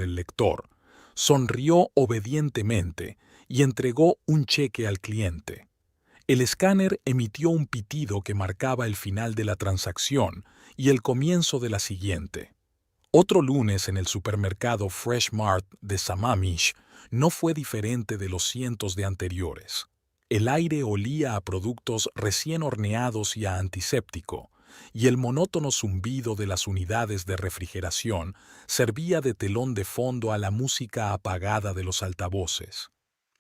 el lector, sonrió obedientemente y entregó un cheque al cliente. El escáner emitió un pitido que marcaba el final de la transacción y el comienzo de la siguiente. Otro lunes en el supermercado Fresh Mart de Sammamish no fue diferente de los cientos de anteriores. El aire olía a productos recién horneados y a antiséptico, y el monótono zumbido de las unidades de refrigeración servía de telón de fondo a la música apagada de los altavoces.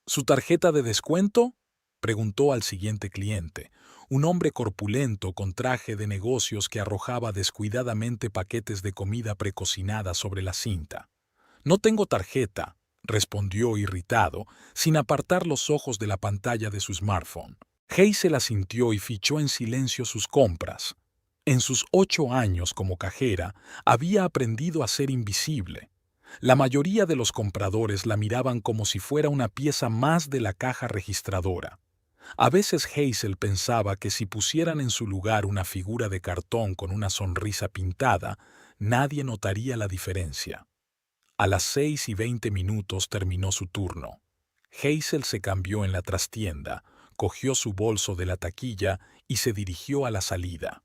¿Su tarjeta de descuento?, preguntó al siguiente cliente, un hombre corpulento con traje de negocios que arrojaba descuidadamente paquetes de comida precocinada sobre la cinta. «No tengo tarjeta», respondió irritado, sin apartar los ojos de la pantalla de su smartphone. Hazel asintió y fichó en silencio sus compras. En sus 8 años como cajera, había aprendido a ser invisible. La mayoría de los compradores la miraban como si fuera una pieza más de la caja registradora. A veces Hazel pensaba que si pusieran en su lugar una figura de cartón con una sonrisa pintada, nadie notaría la diferencia. A las 6:20 terminó su turno. Hazel se cambió en la trastienda, cogió su bolso de la taquilla y se dirigió a la salida.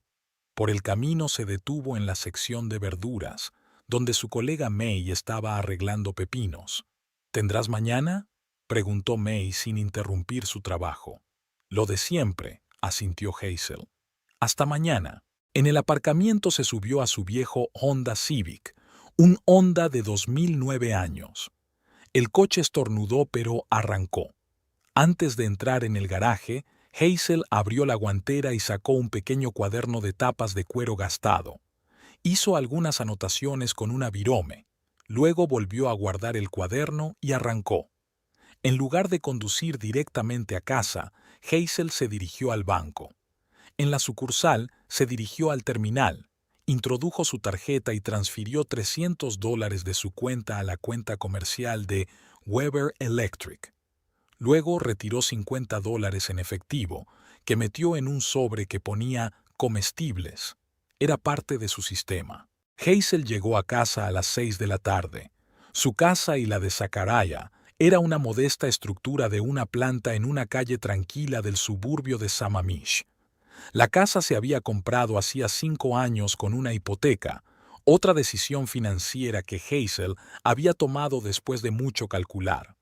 Por el camino se detuvo en la sección de verduras, donde su colega May estaba arreglando pepinos. «¿Tendrás mañana?», preguntó May sin interrumpir su trabajo. «Lo de siempre», asintió Hazel. «Hasta mañana». En el aparcamiento se subió a su viejo Honda Civic, un Honda de 2009 años. El coche estornudó pero arrancó. Antes de entrar en el garaje, Hazel abrió la guantera y sacó un pequeño cuaderno de tapas de cuero gastado. Hizo algunas anotaciones con una virome. Luego volvió a guardar el cuaderno y arrancó. En lugar de conducir directamente a casa, Hazel se dirigió al banco. En la sucursal se dirigió al terminal, introdujo su tarjeta y transfirió $300 de su cuenta a la cuenta comercial de Weber Electric. Luego retiró $50 en efectivo, que metió en un sobre que ponía comestibles. Era parte de su sistema. Hazel llegó a casa a las 6 de la tarde. Su casa y la de Zachariah era una modesta estructura de una planta en una calle tranquila del suburbio de Sammamish. La casa se había comprado hacía 5 años con una hipoteca, otra decisión financiera que Hazel había tomado después de mucho calcular.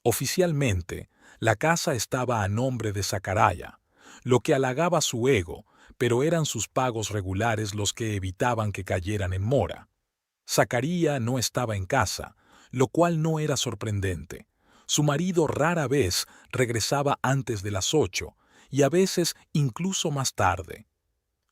Oficialmente, la casa estaba a nombre de Zachariah, lo que halagaba su ego, pero eran sus pagos regulares los que evitaban que cayeran en mora. Zachariah no estaba en casa, lo cual no era sorprendente. Su marido rara vez regresaba antes de las 8 y a veces incluso más tarde.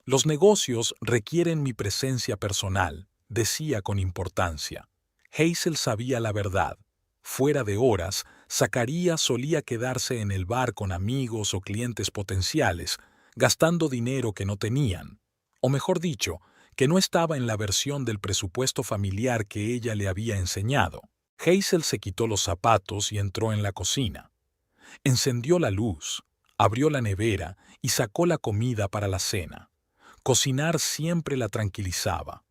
«Los negocios requieren mi presencia personal», decía con importancia. Hazel sabía la verdad. Fuera de horas, Zachariah solía quedarse en el bar con amigos o clientes potenciales, gastando dinero que no tenían. O mejor dicho, que no estaba en la versión del presupuesto familiar que ella le había enseñado. Hazel se quitó los zapatos y entró en la cocina. Encendió la luz, abrió la nevera y sacó la comida para la cena. Cocinar siempre la tranquilizaba.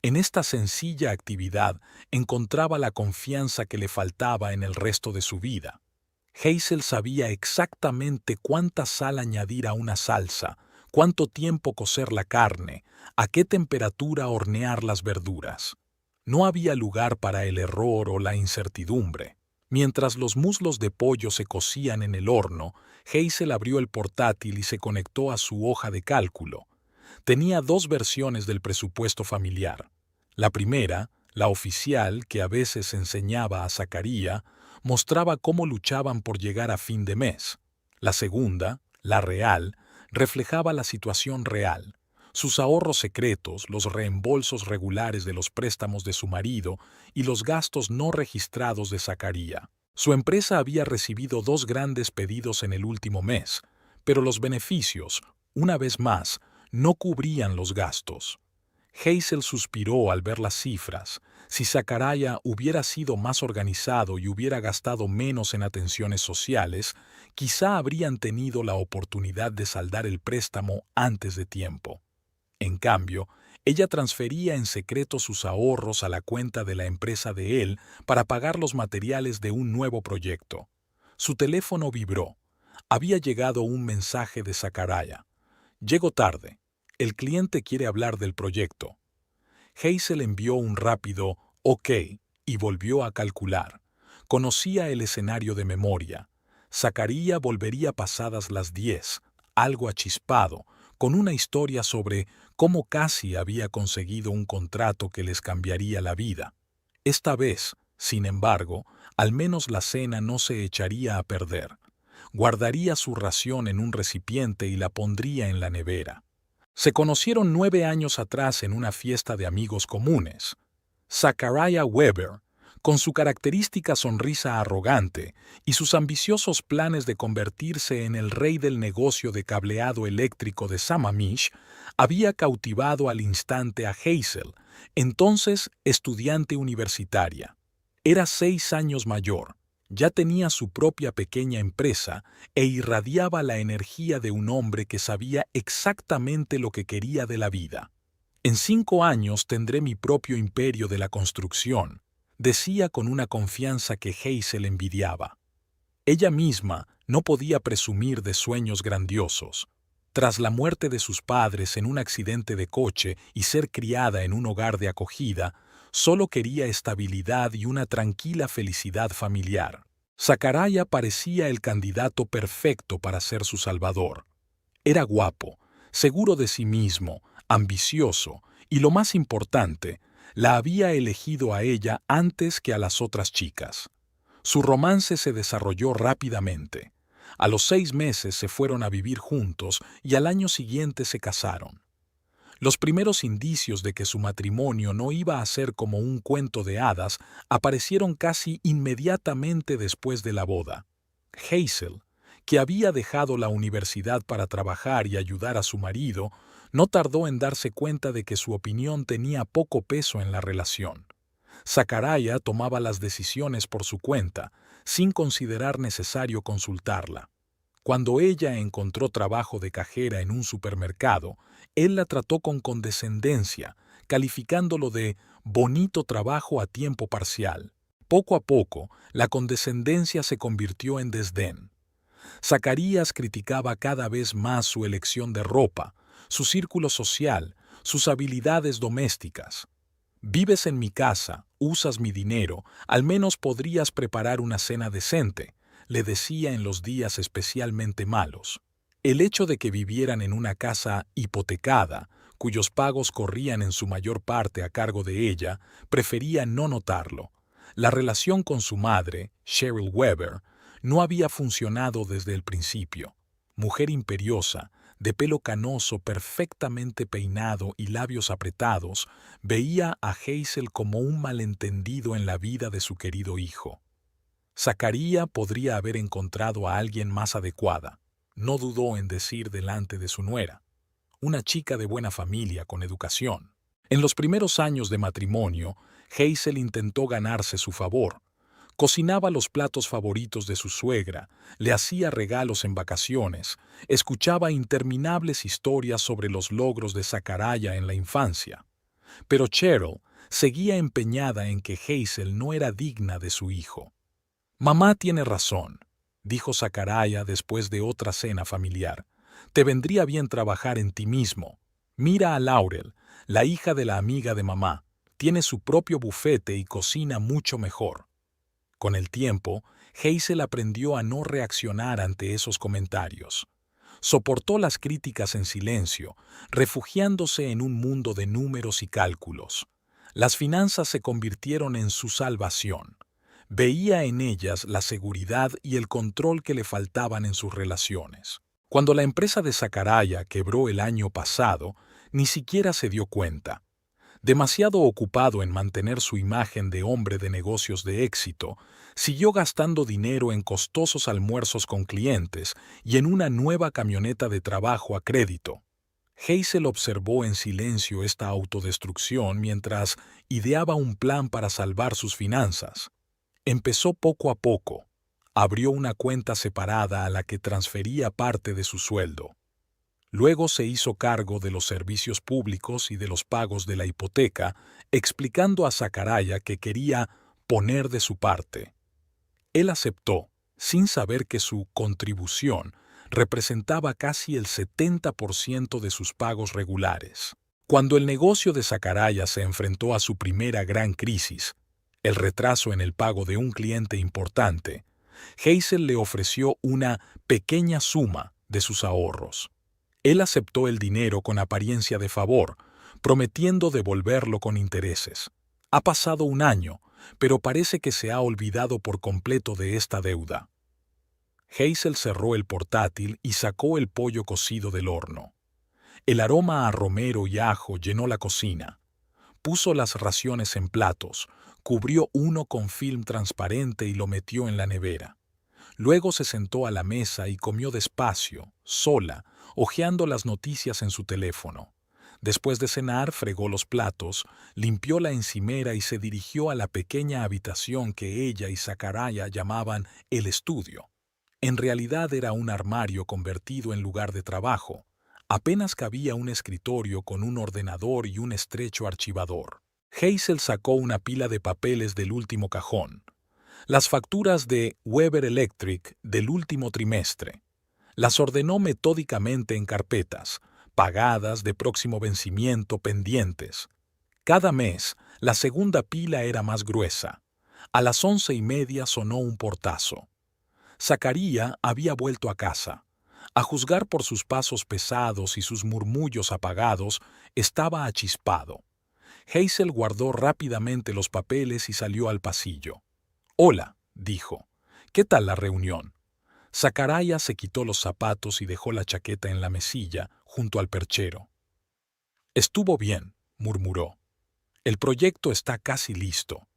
En esta sencilla actividad encontraba la confianza que le faltaba en el resto de su vida. Hazel sabía exactamente cuánta sal añadir a una salsa, cuánto tiempo cocer la carne, a qué temperatura hornear las verduras. No había lugar para el error o la incertidumbre. Mientras los muslos de pollo se cocían en el horno, Hazel abrió el portátil y se conectó a su hoja de cálculo. Tenía 2 versiones del presupuesto familiar. La primera, la oficial, que a veces enseñaba a Zachariah, mostraba cómo luchaban por llegar a fin de mes. La segunda, la real, reflejaba la situación real, sus ahorros secretos, los reembolsos regulares de los préstamos de su marido y los gastos no registrados de Zachariah. Su empresa había recibido 2 grandes pedidos en el último mes, pero los beneficios, una vez más, no cubrían los gastos. Hazel suspiró al ver las cifras. Si Zachariah hubiera sido más organizado y hubiera gastado menos en atenciones sociales, quizá habrían tenido la oportunidad de saldar el préstamo antes de tiempo. En cambio, Ella transfería en secreto sus ahorros a la cuenta de la empresa de él para pagar los materiales de un nuevo proyecto. Su teléfono vibró. Había llegado un mensaje de Zachariah. «Llego tarde. El cliente quiere hablar del proyecto». Hazel envió un rápido «OK» y volvió a calcular. Conocía el escenario de memoria. Zachariah volvería pasadas las 10, algo achispado, con una historia sobre cómo casi había conseguido un contrato que les cambiaría la vida. Esta vez, sin embargo, al menos la cena no se echaría a perder. Guardaría su ración en un recipiente y la pondría en la nevera. Se conocieron 9 años atrás en una fiesta de amigos comunes. Zachariah Weber, con su característica sonrisa arrogante y sus ambiciosos planes de convertirse en el rey del negocio de cableado eléctrico de Sammamish, había cautivado al instante a Hazel, entonces estudiante universitaria. Era 6 años mayor, ya tenía su propia pequeña empresa e irradiaba la energía de un hombre que sabía exactamente lo que quería de la vida. «En 5 años tendré mi propio imperio de la construcción», decía con una confianza que Hazel envidiaba. Ella misma no podía presumir de sueños grandiosos. Tras la muerte de sus padres en un accidente de coche y ser criada en un hogar de acogida, solo quería estabilidad y una tranquila felicidad familiar. Zachariah parecía el candidato perfecto para ser su salvador. Era guapo, seguro de sí mismo, ambicioso y, lo más importante, la había elegido a ella antes que a las otras chicas. Su romance se desarrolló rápidamente. A los 6 meses se fueron a vivir juntos y al año siguiente se casaron. Los primeros indicios de que su matrimonio no iba a ser como un cuento de hadas aparecieron casi inmediatamente después de la boda. Hazel, que había dejado la universidad para trabajar y ayudar a su marido, no tardó en darse cuenta de que su opinión tenía poco peso en la relación. Zachariah tomaba las decisiones por su cuenta, sin considerar necesario consultarla. Cuando ella encontró trabajo de cajera en un supermercado, él la trató con condescendencia, calificándolo de «bonito trabajo a tiempo parcial». Poco a poco, la condescendencia se convirtió en desdén. Zacarías criticaba cada vez más su elección de ropa, su círculo social, sus habilidades domésticas. «Vives en mi casa, usas mi dinero, al menos podrías preparar una cena decente», le decía en los días especialmente malos. El hecho de que vivieran en una casa hipotecada, cuyos pagos corrían en su mayor parte a cargo de ella, prefería no notarlo. La relación con su madre, Cheryl Weber, no había funcionado desde el principio. Mujer imperiosa, de pelo canoso perfectamente peinado y labios apretados, veía a Hazel como un malentendido en la vida de su querido hijo. Zachariah podría haber encontrado a alguien más adecuada, no dudó en decir delante de su nuera, una chica de buena familia con educación. En los primeros años de matrimonio, Hazel intentó ganarse su favor. Cocinaba los platos favoritos de su suegra, le hacía regalos en vacaciones, escuchaba interminables historias sobre los logros de Zachariah en la infancia. Pero Cheryl seguía empeñada en que Hazel no era digna de su hijo. «Mamá tiene razón», dijo Zachariah después de otra cena familiar. «Te vendría bien trabajar en ti mismo. Mira a Laurel, la hija de la amiga de mamá. Tiene su propio bufete y cocina mucho mejor». Con el tiempo, Hazel aprendió a no reaccionar ante esos comentarios. Soportó las críticas en silencio, refugiándose en un mundo de números y cálculos. Las finanzas se convirtieron en su salvación. Veía en ellas la seguridad y el control que le faltaban en sus relaciones. Cuando la empresa de Zachariah quebró el año pasado, ni siquiera se dio cuenta. Demasiado ocupado en mantener su imagen de hombre de negocios de éxito, siguió gastando dinero en costosos almuerzos con clientes y en una nueva camioneta de trabajo a crédito. Hazel observó en silencio esta autodestrucción mientras ideaba un plan para salvar sus finanzas. Empezó poco a poco. Abrió una cuenta separada a la que transfería parte de su sueldo. Luego se hizo cargo de los servicios públicos y de los pagos de la hipoteca, explicando a Zacarías que quería poner de su parte. Él aceptó, sin saber que su contribución representaba casi el 70% de sus pagos regulares. Cuando el negocio de Zacarías se enfrentó a su primera gran crisis, el retraso en el pago de un cliente importante, Hazel le ofreció una pequeña suma de sus ahorros. Él aceptó el dinero con apariencia de favor, prometiendo devolverlo con intereses. Ha pasado un año, pero parece que se ha olvidado por completo de esta deuda. Hazel cerró el portátil y sacó el pollo cocido del horno. El aroma a romero y ajo llenó la cocina. Puso las raciones en platos, cubrió uno con film transparente y lo metió en la nevera. Luego se sentó a la mesa y comió despacio, sola, hojeando las noticias en su teléfono. Después de cenar, fregó los platos, limpió la encimera y se dirigió a la pequeña habitación que ella y Zacarías llamaban el estudio. En realidad era un armario convertido en lugar de trabajo. Apenas cabía un escritorio con un ordenador y un estrecho archivador. Hazel sacó una pila de papeles del último cajón. Las facturas de Weber Electric del último trimestre. Las ordenó metódicamente en carpetas, pagadas, de próximo vencimiento, pendientes. Cada mes, la segunda pila era más gruesa. A las 11:30 sonó un portazo. Zacarías había vuelto a casa. A juzgar por sus pasos pesados y sus murmullos apagados, estaba achispado. Hazel guardó rápidamente los papeles y salió al pasillo. «Hola», dijo. «¿Qué tal la reunión?» Zacarías se quitó los zapatos y dejó la chaqueta en la mesilla, junto al perchero. «Estuvo bien», murmuró. «El proyecto está casi listo.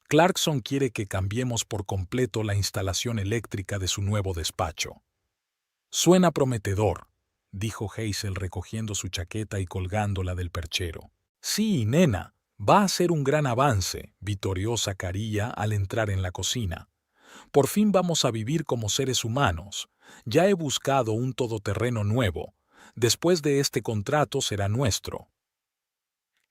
Clarkson quiere que cambiemos por completo la instalación eléctrica de su nuevo despacho». «Suena prometedor», dijo Hazel recogiendo su chaqueta y colgándola del perchero. «Sí, nena, va a ser un gran avance», vitoreó Zacarías al entrar en la cocina. «Por fin vamos a vivir como seres humanos. Ya he buscado un todoterreno nuevo. Después de este contrato será nuestro».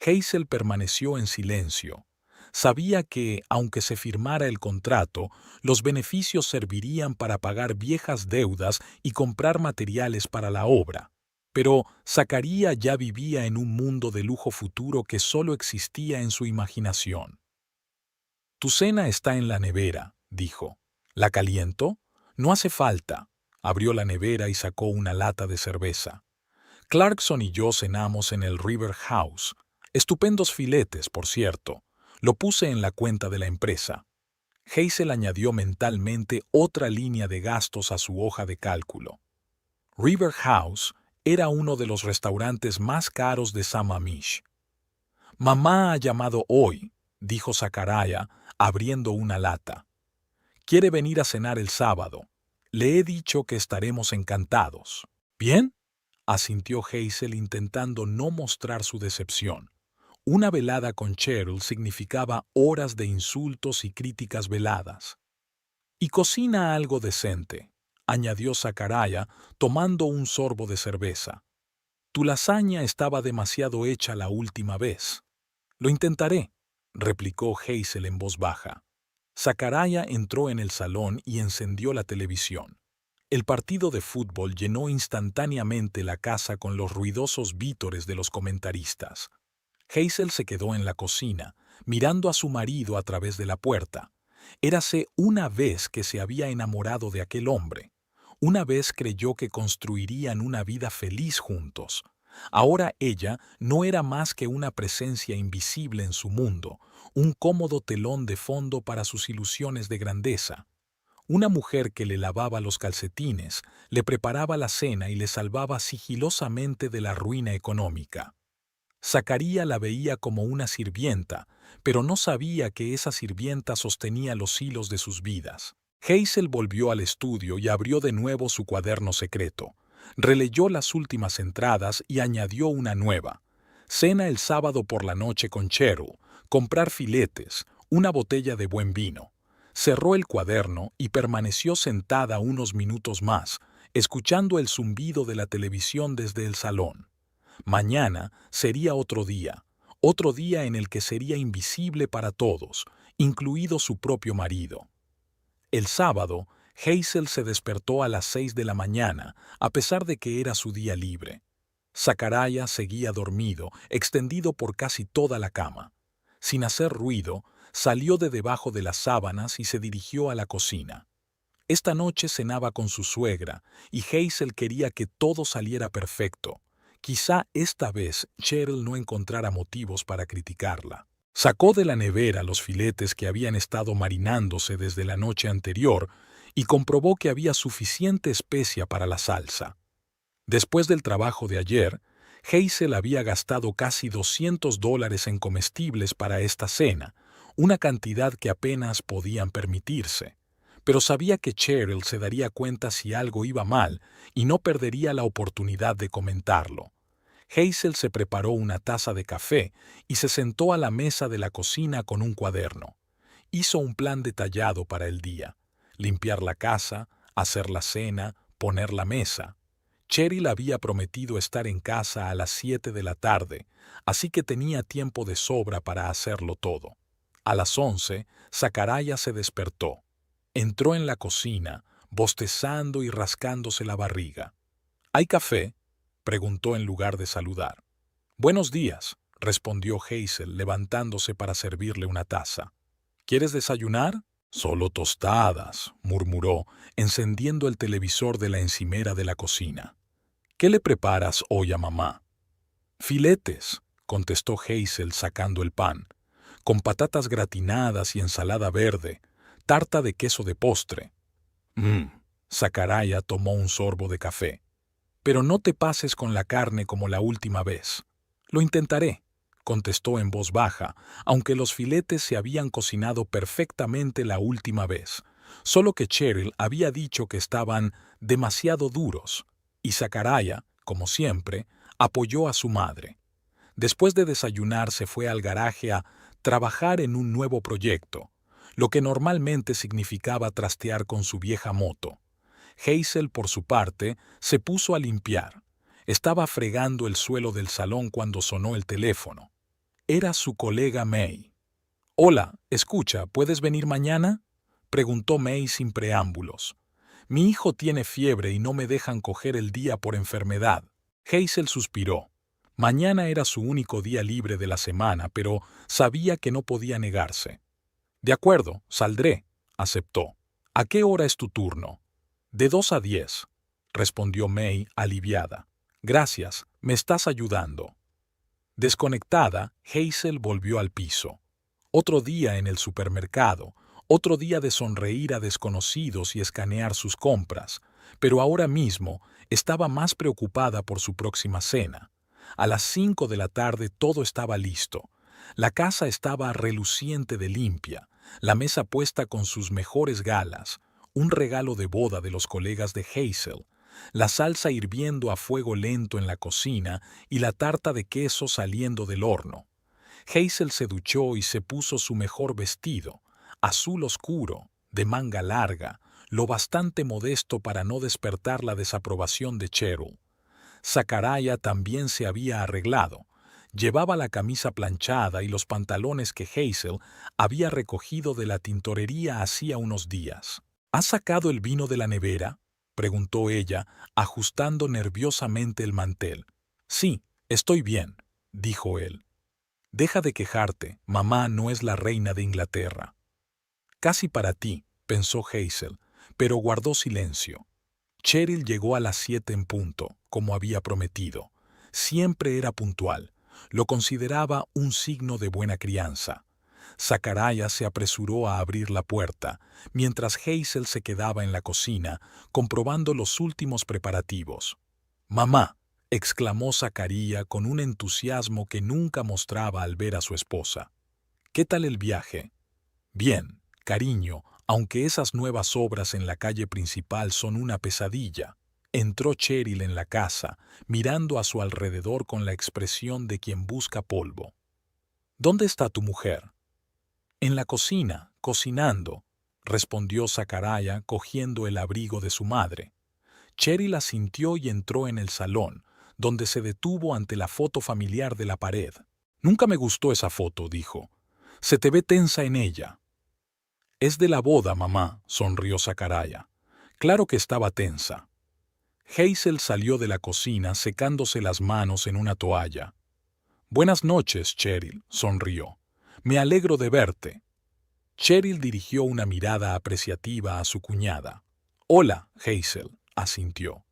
Hazel permaneció en silencio. Sabía que, aunque se firmara el contrato, los beneficios servirían para pagar viejas deudas y comprar materiales para la obra. Pero Zacarías ya vivía en un mundo de lujo futuro que solo existía en su imaginación. «Tu cena está en la nevera», dijo. «¿La caliento?» «No hace falta». Abrió la nevera y sacó una lata de cerveza. «Clarkson y yo cenamos en el River House. Estupendos filetes, por cierto. Lo puse en la cuenta de la empresa». Hazel añadió mentalmente otra línea de gastos a su hoja de cálculo. River House era uno de los restaurantes más caros de Sammamish. «Mamá ha llamado hoy», dijo Zacarías, abriendo una lata. «Quiere venir a cenar el sábado. Le he dicho que estaremos encantados». «¿Bien?», asintió Hazel intentando no mostrar su decepción. Una velada con Cheryl significaba horas de insultos y críticas veladas. «Y cocina algo decente», añadió Zacarías, tomando un sorbo de cerveza. «Tu lasaña estaba demasiado hecha la última vez». «Lo intentaré», replicó Hazel en voz baja. Zacarías entró en el salón y encendió la televisión. El partido de fútbol llenó instantáneamente la casa con los ruidosos vítores de los comentaristas. Hazel se quedó en la cocina, mirando a su marido a través de la puerta. Érase una vez que se había enamorado de aquel hombre. Una vez creyó que construirían una vida feliz juntos. Ahora ella no era más que una presencia invisible en su mundo, un cómodo telón de fondo para sus ilusiones de grandeza. Una mujer que le lavaba los calcetines, le preparaba la cena y le salvaba sigilosamente de la ruina económica. Zacarías la veía como una sirvienta, pero no sabía que esa sirvienta sostenía los hilos de sus vidas. Hazel volvió al estudio y abrió de nuevo su cuaderno secreto. Releyó las últimas entradas y añadió una nueva. Cena el sábado por la noche con Cheryl, comprar filetes, una botella de buen vino. Cerró el cuaderno y permaneció sentada unos minutos más, escuchando el zumbido de la televisión desde el salón. Mañana sería otro día en el que sería invisible para todos, incluido su propio marido. El sábado, Hazel se despertó a las 6 de la mañana, a pesar de que era su día libre. Zachariah seguía dormido, extendido por casi toda la cama. Sin hacer ruido, salió de debajo de las sábanas y se dirigió a la cocina. Esta noche cenaba con su suegra, y Hazel quería que todo saliera perfecto. Quizá esta vez Cheryl no encontrara motivos para criticarla. Sacó de la nevera los filetes que habían estado marinándose desde la noche anterior y comprobó que había suficiente especia para la salsa. Después del trabajo de ayer, Hazel había gastado casi $200 en comestibles para esta cena, una cantidad que apenas podían permitirse. Pero sabía que Cheryl se daría cuenta si algo iba mal y no perdería la oportunidad de comentarlo. Hazel se preparó una taza de café y se sentó a la mesa de la cocina con un cuaderno. Hizo un plan detallado para el día: limpiar la casa, hacer la cena, poner la mesa. Cheryl había prometido estar en casa a las 7 de la tarde, así que tenía tiempo de sobra para hacerlo todo. A las 11, Zachariah se despertó. Entró en la cocina, bostezando y rascándose la barriga. ¿Hay café?, preguntó en lugar de saludar. Buenos días, respondió Hazel, levantándose para servirle una taza. ¿Quieres desayunar? Solo tostadas, murmuró, encendiendo el televisor de la encimera de la cocina. ¿Qué le preparas hoy a mamá? Filetes, contestó Hazel sacando el pan, con patatas gratinadas y ensalada verde, tarta de queso de postre. Zachariah tomó un sorbo de café. Pero no te pases con la carne como la última vez. Lo intentaré, contestó en voz baja, aunque los filetes se habían cocinado perfectamente la última vez, solo que Cheryl había dicho que estaban demasiado duros, y Zachariah, como siempre, apoyó a su madre. Después de desayunar se fue al garaje a trabajar en un nuevo proyecto, lo que normalmente significaba trastear con su vieja moto. Hazel, por su parte, se puso a limpiar. Estaba fregando el suelo del salón cuando sonó el teléfono. Era su colega May. «Hola, escucha, ¿puedes venir mañana?», preguntó May sin preámbulos. «Mi hijo tiene fiebre y no me dejan coger el día por enfermedad». Hazel suspiró. Mañana era su único día libre de la semana, pero sabía que no podía negarse. «De acuerdo, saldré», aceptó. «¿A qué hora es tu turno?» «De 2 a 10», respondió May, aliviada. «Gracias, me estás ayudando». Desconectada, Hazel volvió al piso. Otro día en el supermercado, otro día de sonreír a desconocidos y escanear sus compras, pero ahora mismo estaba más preocupada por su próxima cena. A las 5 de la tarde todo estaba listo. La casa estaba reluciente de limpia, la mesa puesta con sus mejores galas, un regalo de boda de los colegas de Hazel, la salsa hirviendo a fuego lento en la cocina y la tarta de queso saliendo del horno. Hazel se duchó y se puso su mejor vestido, azul oscuro, de manga larga, lo bastante modesto para no despertar la desaprobación de Cheryl. Zachariah también se había arreglado. Llevaba la camisa planchada y los pantalones que Hazel había recogido de la tintorería hacía unos días. «¿Has sacado el vino de la nevera?», preguntó ella, ajustando nerviosamente el mantel. «Sí, estoy bien», dijo él. «Deja de quejarte, mamá no es la reina de Inglaterra». «Casi para ti», pensó Hazel, pero guardó silencio. Cheryl llegó a las 7 en punto, como había prometido. Siempre era puntual. Lo consideraba un signo de buena crianza. Zachariah se apresuró a abrir la puerta, mientras Hazel se quedaba en la cocina, comprobando los últimos preparativos. «Mamá», exclamó Zachariah con un entusiasmo que nunca mostraba al ver a su esposa. «¿Qué tal el viaje?» «Bien, cariño, aunque esas nuevas obras en la calle principal son una pesadilla». Entró Cheryl en la casa, mirando a su alrededor con la expresión de quien busca polvo. «¿Dónde está tu mujer?» «En la cocina, cocinando», respondió Zachariah cogiendo el abrigo de su madre. Cheryl asintió y entró en el salón, donde se detuvo ante la foto familiar de la pared. «Nunca me gustó esa foto», dijo. «Se te ve tensa en ella». «Es de la boda, mamá», sonrió Zachariah. Claro que estaba tensa. Hazel salió de la cocina secándose las manos en una toalla. «Buenas noches, Cheryl», sonrió. «Me alegro de verte». Cheryl dirigió una mirada apreciativa a su cuñada. «Hola, Hazel», asintió.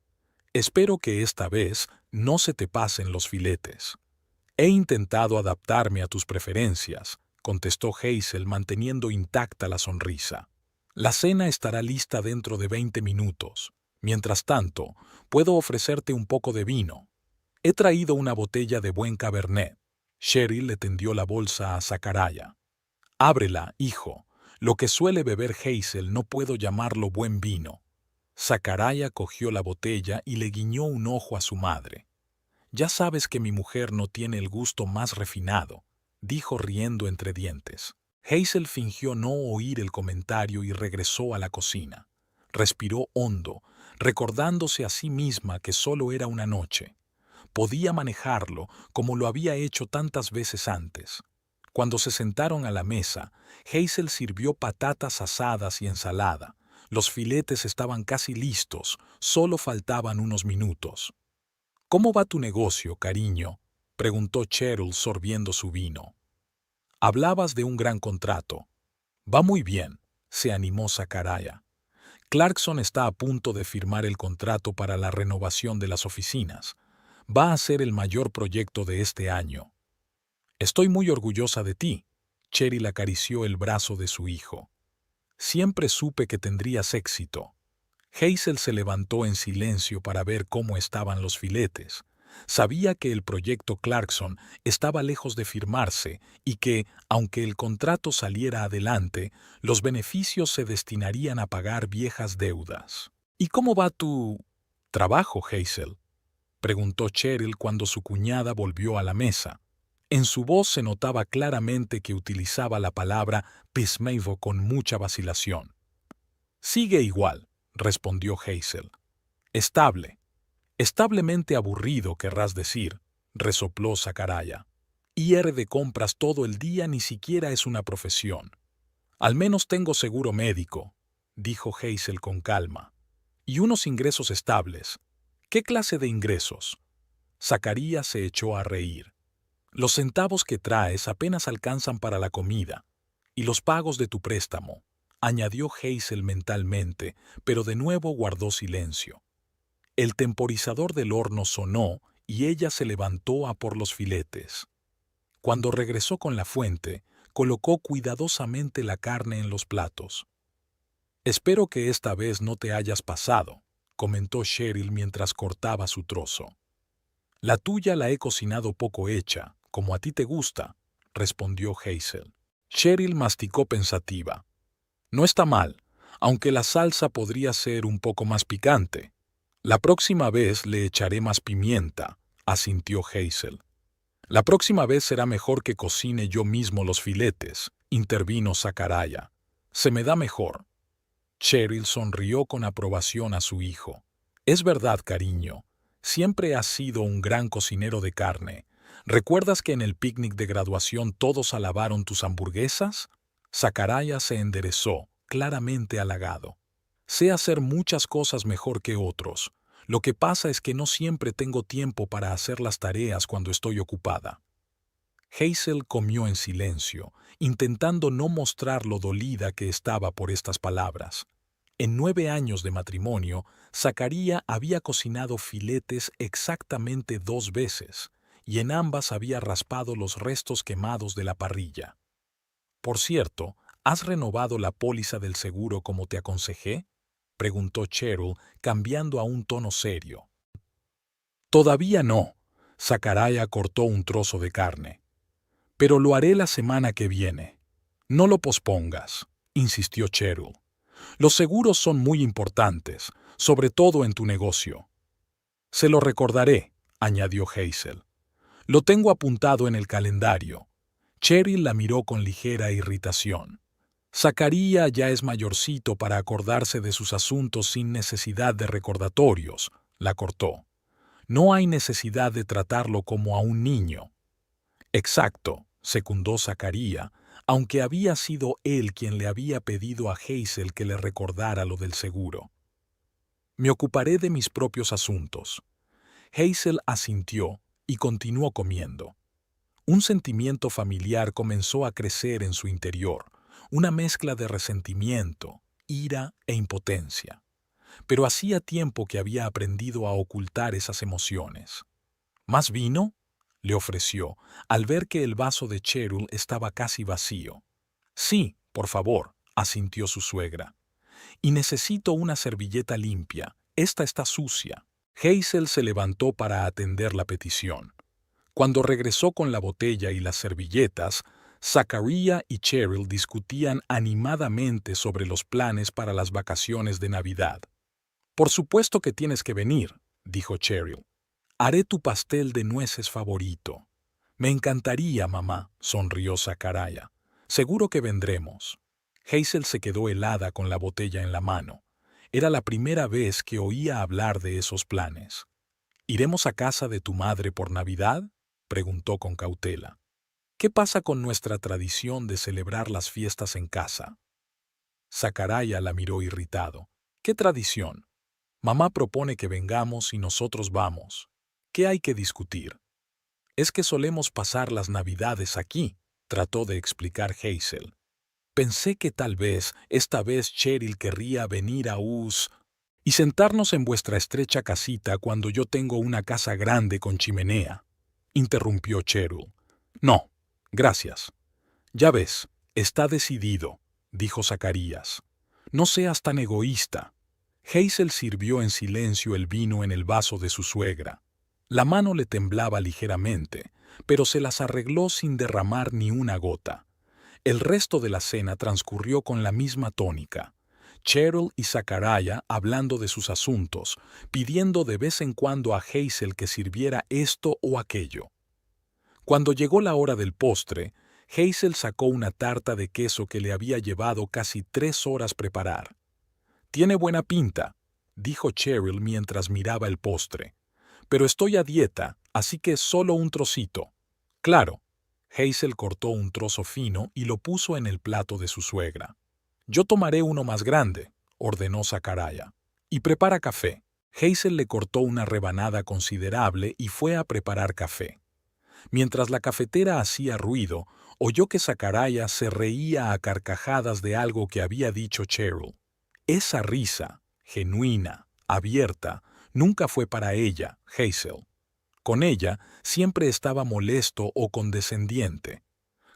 «Espero que esta vez no se te pasen los filetes». «He intentado adaptarme a tus preferencias», contestó Hazel manteniendo intacta la sonrisa. «La cena estará lista dentro de 20 minutos. Mientras tanto, puedo ofrecerte un poco de vino. He traído una botella de buen Cabernet». Cheryl le tendió la bolsa a Zachariah. «Ábrela, hijo. Lo que suele beber Hazel no puedo llamarlo buen vino». Zachariah cogió la botella y le guiñó un ojo a su madre. «Ya sabes que mi mujer no tiene el gusto más refinado», dijo riendo entre dientes. Hazel fingió no oír el comentario y regresó a la cocina. Respiró hondo, recordándose a sí misma que solo era una noche. Podía manejarlo como lo había hecho tantas veces antes. Cuando se sentaron a la mesa, Hazel sirvió patatas asadas y ensalada. Los filetes estaban casi listos, solo faltaban unos minutos. «¿Cómo va tu negocio, cariño?», preguntó Cheryl sorbiendo su vino. «Hablabas de un gran contrato». «Va muy bien», se animó Zachariah. «Clarkson está a punto de firmar el contrato para la renovación de las oficinas. Va a ser el mayor proyecto de este año». «Estoy muy orgullosa de ti», Cheryl acarició el brazo de su hijo. «Siempre supe que tendrías éxito». Hazel se levantó en silencio para ver cómo estaban los filetes. Sabía que el proyecto Clarkson estaba lejos de firmarse y que, aunque el contrato saliera adelante, los beneficios se destinarían a pagar viejas deudas. «¿Y cómo va tu trabajo, Hazel?», preguntó Cheryl cuando su cuñada volvió a la mesa. En su voz se notaba claramente que utilizaba la palabra peacemaker con mucha vacilación. «Sigue igual», respondió Hazel. «Estable. Establemente aburrido, querrás decir», resopló Zachariah. «Ir de compras todo el día ni siquiera es una profesión». «Al menos tengo seguro médico», dijo Hazel con calma. «Y unos ingresos estables». «¿Qué clase de ingresos?». Zachariah se echó a reír. «Los centavos que traes apenas alcanzan para la comida. Y los pagos de tu préstamo», añadió Hazel mentalmente, pero de nuevo guardó silencio. El temporizador del horno sonó y ella se levantó a por los filetes. Cuando regresó con la fuente, colocó cuidadosamente la carne en los platos. «Espero que esta vez no te hayas pasado», comentó Cheryl mientras cortaba su trozo. «La tuya la he cocinado poco hecha, como a ti te gusta», respondió Hazel. Cheryl masticó pensativa. «No está mal, aunque la salsa podría ser un poco más picante». «La próxima vez le echaré más pimienta», asintió Hazel. «La próxima vez será mejor que cocine yo mismo los filetes», intervino Zachariah. «Se me da mejor». Cheryl sonrió con aprobación a su hijo. «Es verdad, cariño. Siempre has sido un gran cocinero de carne. ¿Recuerdas que en el picnic de graduación todos alabaron tus hamburguesas?». Zachariah se enderezó, claramente halagado. «Sé hacer muchas cosas mejor que otros. Lo que pasa es que no siempre tengo tiempo para hacer las tareas cuando estoy ocupada». Hazel comió en silencio, intentando no mostrar lo dolida que estaba por estas palabras. En 9 años de matrimonio, Zachariah había cocinado filetes exactamente 2 veces, y en ambas había raspado los restos quemados de la parrilla. «Por cierto, ¿has renovado la póliza del seguro como te aconsejé?», preguntó Cheryl, cambiando a un tono serio. «Todavía no», Zachariah cortó un trozo de carne. «Pero lo haré la semana que viene». «No lo pospongas», insistió Cheryl. «Los seguros son muy importantes, sobre todo en tu negocio». «Se lo recordaré», añadió Hazel. «Lo tengo apuntado en el calendario». Cheryl la miró con ligera irritación. Zacarías ya es mayorcito para acordarse de sus asuntos sin necesidad de recordatorios, la cortó. No hay necesidad de tratarlo como a un niño. Exacto, secundó Zacarías, aunque había sido él quien le había pedido a Hazel que le recordara lo del seguro. Me ocuparé de mis propios asuntos. Hazel asintió y continuó comiendo. Un sentimiento familiar comenzó a crecer en su interior, una mezcla de resentimiento, ira e impotencia. Pero hacía tiempo que había aprendido a ocultar esas emociones. ¿Más vino?, le ofreció, al ver que el vaso de Cheryl estaba casi vacío. Sí, por favor, asintió su suegra. Y necesito una servilleta limpia. Esta está sucia. Hazel se levantó para atender la petición. Cuando regresó con la botella y las servilletas, Zacarías y Cheryl discutían animadamente sobre los planes para las vacaciones de Navidad. Por supuesto que tienes que venir, dijo Cheryl. Haré tu pastel de nueces favorito. Me encantaría, mamá, sonrió Zacarías. Seguro que vendremos. Hazel se quedó helada con la botella en la mano. Era la primera vez que oía hablar de esos planes. ¿Iremos a casa de tu madre por Navidad?, preguntó con cautela. ¿Qué pasa con nuestra tradición de celebrar las fiestas en casa? Zacarías la miró irritado. ¿Qué tradición? Mamá propone que vengamos y nosotros vamos. ¿Qué hay que discutir? Es que solemos pasar las Navidades aquí, trató de explicar Hazel. Pensé que tal vez, esta vez Cheryl querría venir a y sentarnos en vuestra estrecha casita cuando yo tengo una casa grande con chimenea, interrumpió Cheryl. No, gracias. Ya ves, está decidido, dijo Zacarías. No seas tan egoísta. Hazel sirvió en silencio el vino en el vaso de su suegra. La mano le temblaba ligeramente, pero se las arregló sin derramar ni una gota. El resto de la cena transcurrió con la misma tónica. Cheryl y Zacarías hablando de sus asuntos, pidiendo de vez en cuando a Hazel que sirviera esto o aquello. Cuando llegó la hora del postre, Hazel sacó una tarta de queso que le había llevado casi 3 horas preparar. «Tiene buena pinta», dijo Cheryl mientras miraba el postre. «Pero estoy a dieta, así que solo un trocito». «Claro». Hazel cortó un trozo fino y lo puso en el plato de su suegra. «Yo tomaré uno más grande», ordenó Zacarías. «Y prepara café». Hazel le cortó una rebanada considerable y fue a preparar café. Mientras la cafetera hacía ruido, oyó que Zacarías se reía a carcajadas de algo que había dicho Cheryl. Esa risa, genuina, abierta, nunca fue para ella, Hazel. Con ella siempre estaba molesto o condescendiente.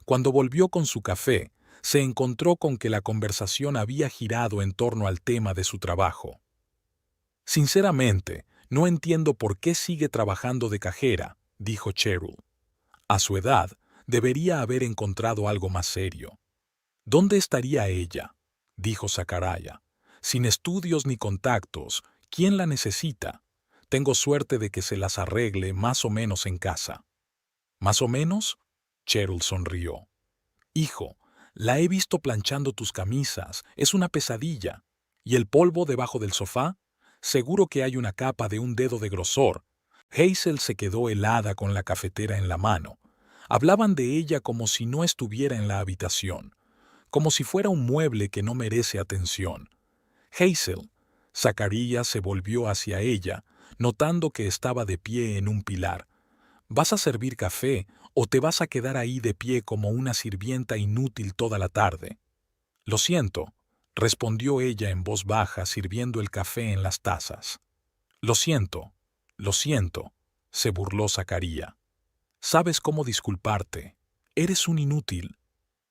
Cuando volvió con su café, se encontró con que la conversación había girado en torno al tema de su trabajo. «Sinceramente, no entiendo por qué sigue trabajando de cajera», dijo Cheryl. «A su edad, debería haber encontrado algo más serio». «¿Dónde estaría ella?», dijo Zacarías. «Sin estudios ni contactos, ¿quién la necesita? Tengo suerte de que se las arregle más o menos en casa». «¿Más o menos?», Cheryl sonrió. «Hijo, la he visto planchando tus camisas, es una pesadilla. ¿Y el polvo debajo del sofá? Seguro que hay una capa de un dedo de grosor». Hazel se quedó helada con la cafetera en la mano. Hablaban de ella como si no estuviera en la habitación, como si fuera un mueble que no merece atención. «Hazel», Zacarías se volvió hacia ella, notando que estaba de pie en un pilar. «¿Vas a servir café o te vas a quedar ahí de pie como una sirvienta inútil toda la tarde?» «Lo siento», respondió ella en voz baja sirviendo el café en las tazas. «Lo siento, se burló Zacarías. «Sabes cómo disculparte. Eres un inútil».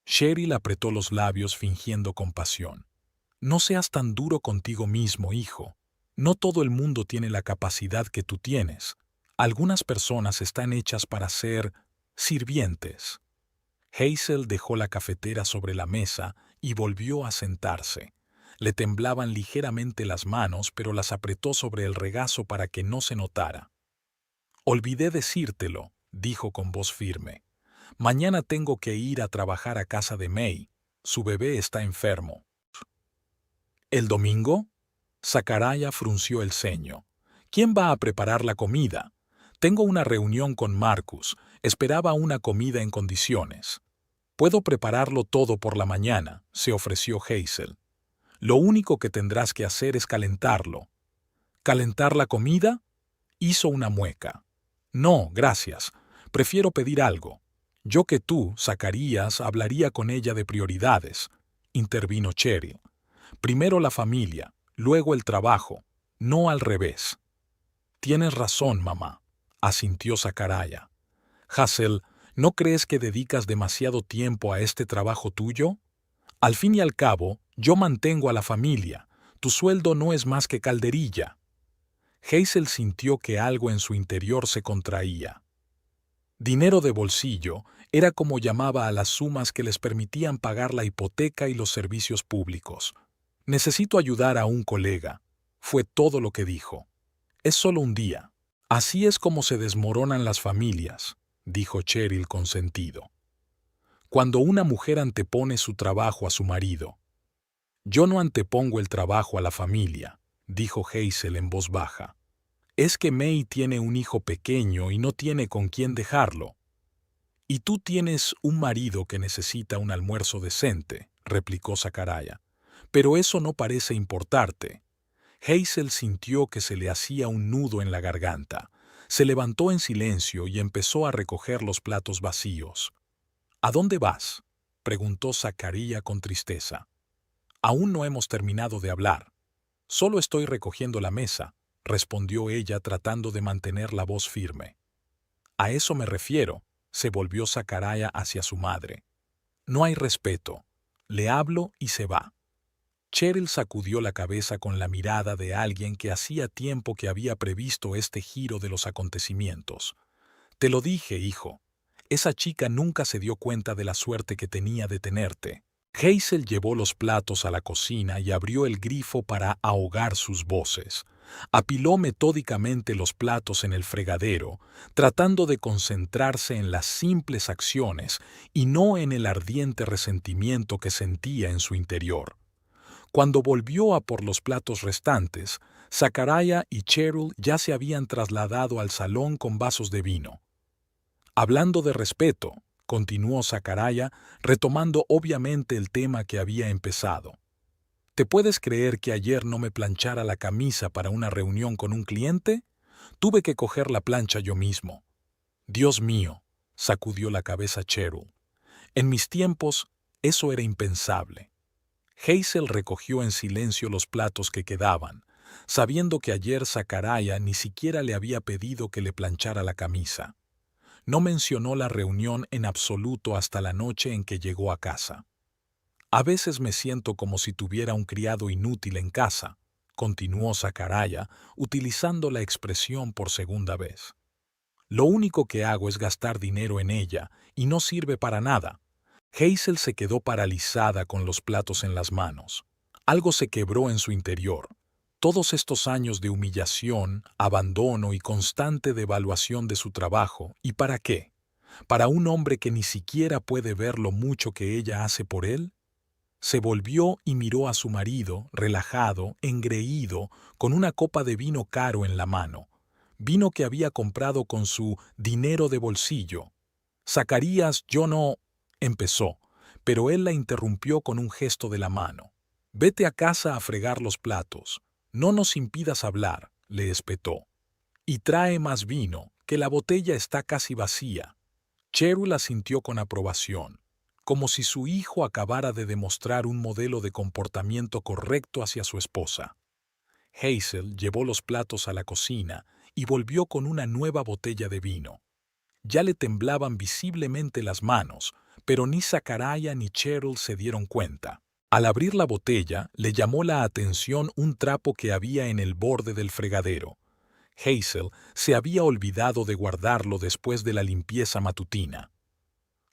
Cheryl apretó los labios fingiendo compasión. «No seas tan duro contigo mismo, hijo. No todo el mundo tiene la capacidad que tú tienes. Algunas personas están hechas para ser sirvientes». Hazel dejó la cafetera sobre la mesa y volvió a sentarse. Le temblaban ligeramente las manos, pero las apretó sobre el regazo para que no se notara. «Olvidé decírtelo», dijo con voz firme. «Mañana tengo que ir a trabajar a casa de May. Su bebé está enfermo. ¿El domingo? Zacarías frunció el ceño. ¿Quién va a preparar la comida? Tengo una reunión con Marcus. Esperaba una comida en condiciones. Puedo prepararlo todo por la mañana, se ofreció Hazel. Lo único que tendrás que hacer es calentarlo. ¿Calentar la comida? Hizo una mueca. No, gracias. Prefiero pedir algo. Yo que tú, Zacarías, hablaría con ella de prioridades, intervino Cheryl. Primero la familia, luego el trabajo, no al revés. Tienes razón, mamá, asintió Zacarías. Hazel, ¿no crees que dedicas demasiado tiempo a este trabajo tuyo? Al fin y al cabo, yo mantengo a la familia. Tu sueldo no es más que calderilla. Hazel sintió que algo en su interior se contraía. Dinero de bolsillo era como llamaba a las sumas que les permitían pagar la hipoteca y los servicios públicos. Necesito ayudar a un colega. Fue todo lo que dijo. Es solo un día. Así es como se desmoronan las familias, dijo Cheryl con sentido. Cuando una mujer antepone su trabajo a su marido. Yo no antepongo el trabajo a la familia, dijo Hazel en voz baja. Es que May tiene un hijo pequeño y no tiene con quién dejarlo. Y tú tienes un marido que necesita un almuerzo decente, replicó Zacarías. Pero eso no parece importarte. Hazel sintió que se le hacía un nudo en la garganta. Se levantó en silencio y empezó a recoger los platos vacíos. ¿A dónde vas?, preguntó Zacarías con tristeza. Aún no hemos terminado de hablar. Solo estoy recogiendo la mesa, respondió ella tratando de mantener la voz firme. A eso me refiero, se volvió Zacarías hacia su madre. No hay respeto. Le hablo y se va. Cheryl sacudió la cabeza con la mirada de alguien que hacía tiempo que había previsto este giro de los acontecimientos. Te lo dije, hijo. Esa chica nunca se dio cuenta de la suerte que tenía de tenerte. Hazel llevó los platos a la cocina y abrió el grifo para ahogar sus voces. Apiló metódicamente los platos en el fregadero, tratando de concentrarse en las simples acciones y no en el ardiente resentimiento que sentía en su interior. Cuando volvió a por los platos restantes, Zacarías y Cheryl ya se habían trasladado al salón con vasos de vino. Hablando de respeto, continuó Zacarías, retomando obviamente el tema que había empezado. ¿Te puedes creer que ayer no me planchara la camisa para una reunión con un cliente? Tuve que coger la plancha yo mismo. Dios mío, sacudió la cabeza Cheryl. En mis tiempos, eso era impensable. Hazel recogió en silencio los platos que quedaban, sabiendo que ayer Zacarías ni siquiera le había pedido que le planchara la camisa. No mencionó la reunión en absoluto hasta la noche en que llegó a casa. A veces me siento como si tuviera un criado inútil en casa, continuó Zacarías, utilizando la expresión por segunda vez. Lo único que hago es gastar dinero en ella y no sirve para nada. Hazel se quedó paralizada con los platos en las manos. Algo se quebró en su interior. Todos estos años de humillación, abandono y constante devaluación de su trabajo, ¿y para qué? ¿Para un hombre que ni siquiera puede ver lo mucho que ella hace por él? Se volvió y miró a su marido, relajado, engreído, con una copa de vino caro en la mano. Vino que había comprado con su dinero de bolsillo. Zacarías, yo no... empezó, pero él la interrumpió con un gesto de la mano. Vete a casa a fregar los platos. No nos impidas hablar, le espetó. Y trae más vino, que la botella está casi vacía. Cheryl asintió con aprobación, como si su hijo acabara de demostrar un modelo de comportamiento correcto hacia su esposa. Hazel llevó los platos a la cocina y volvió con una nueva botella de vino. Ya le temblaban visiblemente las manos, pero ni Zacarías ni Cheryl se dieron cuenta. Al abrir la botella, le llamó la atención un trapo que había en el borde del fregadero. Hazel se había olvidado de guardarlo después de la limpieza matutina.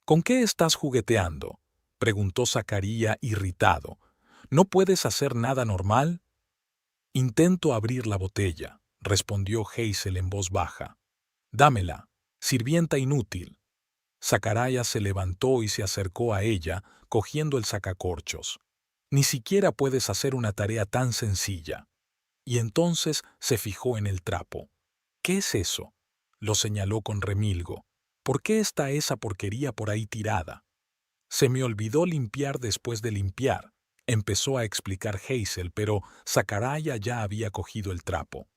¿Con qué estás jugueteando?, preguntó Zacarías irritado. ¿No puedes hacer nada normal? Intento abrir la botella, respondió Hazel en voz baja. Dámela, sirvienta inútil. Zacarías se levantó y se acercó a ella, cogiendo el sacacorchos. Ni siquiera puedes hacer una tarea tan sencilla. Y entonces se fijó en el trapo. ¿Qué es eso? Lo señaló con remilgo. ¿Por qué está esa porquería por ahí tirada? Se me olvidó limpiar después de limpiar, empezó a explicar Hazel, pero Zacarías ya había cogido el trapo.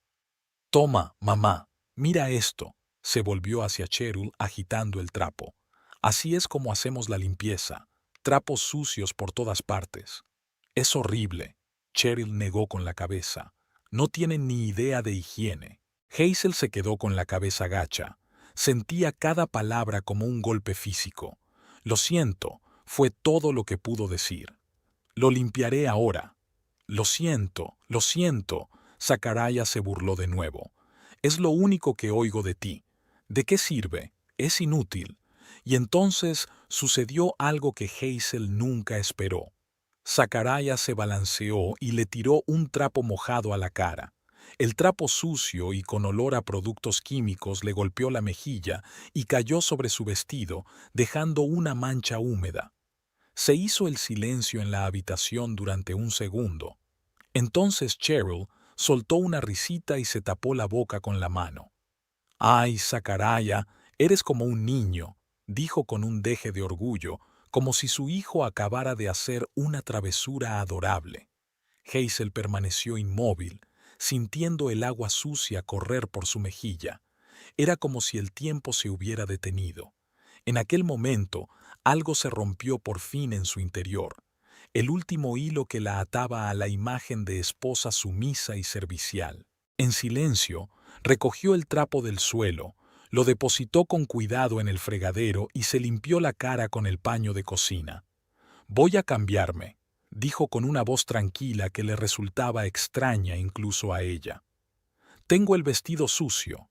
Toma, mamá, mira esto. Se volvió hacia Cheryl agitando el trapo. Así es como hacemos la limpieza. Trapos sucios por todas partes. Es horrible. Cheryl negó con la cabeza. No tienen ni idea de higiene. Hazel se quedó con la cabeza gacha. Sentía cada palabra como un golpe físico. Lo siento, fue todo lo que pudo decir. Lo limpiaré ahora. Lo siento, lo siento. Zacarías se burló de nuevo. Es lo único que oigo de ti. ¿De qué sirve? Es inútil. Y entonces sucedió algo que Hazel nunca esperó. Zacarías se balanceó y le tiró un trapo mojado a la cara. El trapo sucio y con olor a productos químicos le golpeó la mejilla y cayó sobre su vestido, dejando una mancha húmeda. Se hizo el silencio en la habitación durante un segundo. Entonces Cheryl soltó una risita y se tapó la boca con la mano. «Ay, Zacarías, eres como un niño», dijo con un deje de orgullo, como si su hijo acabara de hacer una travesura adorable. Hazel permaneció inmóvil, sintiendo el agua sucia correr por su mejilla. Era como si el tiempo se hubiera detenido. En aquel momento, algo se rompió por fin en su interior. El último hilo que la ataba a la imagen de esposa sumisa y servicial. En silencio, recogió el trapo del suelo, lo depositó con cuidado en el fregadero y se limpió la cara con el paño de cocina. «Voy a cambiarme», dijo con una voz tranquila que le resultaba extraña incluso a ella. «Tengo el vestido sucio».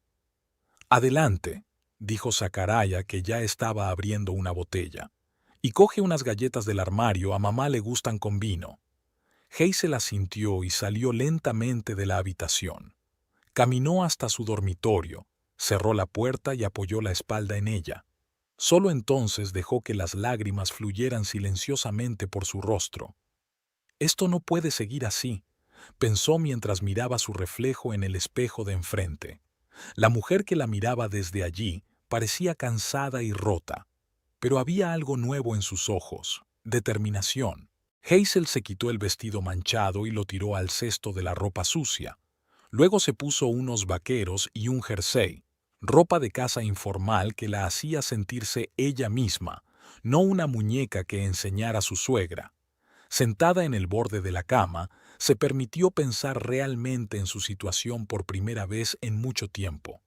«Adelante», dijo Zacarías, que ya estaba abriendo una botella. «Y coge unas galletas del armario, a mamá le gustan con vino». Hazel asintió y salió lentamente de la habitación. Caminó hasta su dormitorio, cerró la puerta y apoyó la espalda en ella. Solo entonces dejó que las lágrimas fluyeran silenciosamente por su rostro. «Esto no puede seguir así», pensó mientras miraba su reflejo en el espejo de enfrente. La mujer que la miraba desde allí parecía cansada y rota, pero había algo nuevo en sus ojos, determinación. Hazel se quitó el vestido manchado y lo tiró al cesto de la ropa sucia. Luego se puso unos vaqueros y un jersey, ropa de casa informal que la hacía sentirse ella misma, no una muñeca que enseñara a su suegra. Sentada en el borde de la cama, se permitió pensar realmente en su situación por primera vez en mucho tiempo.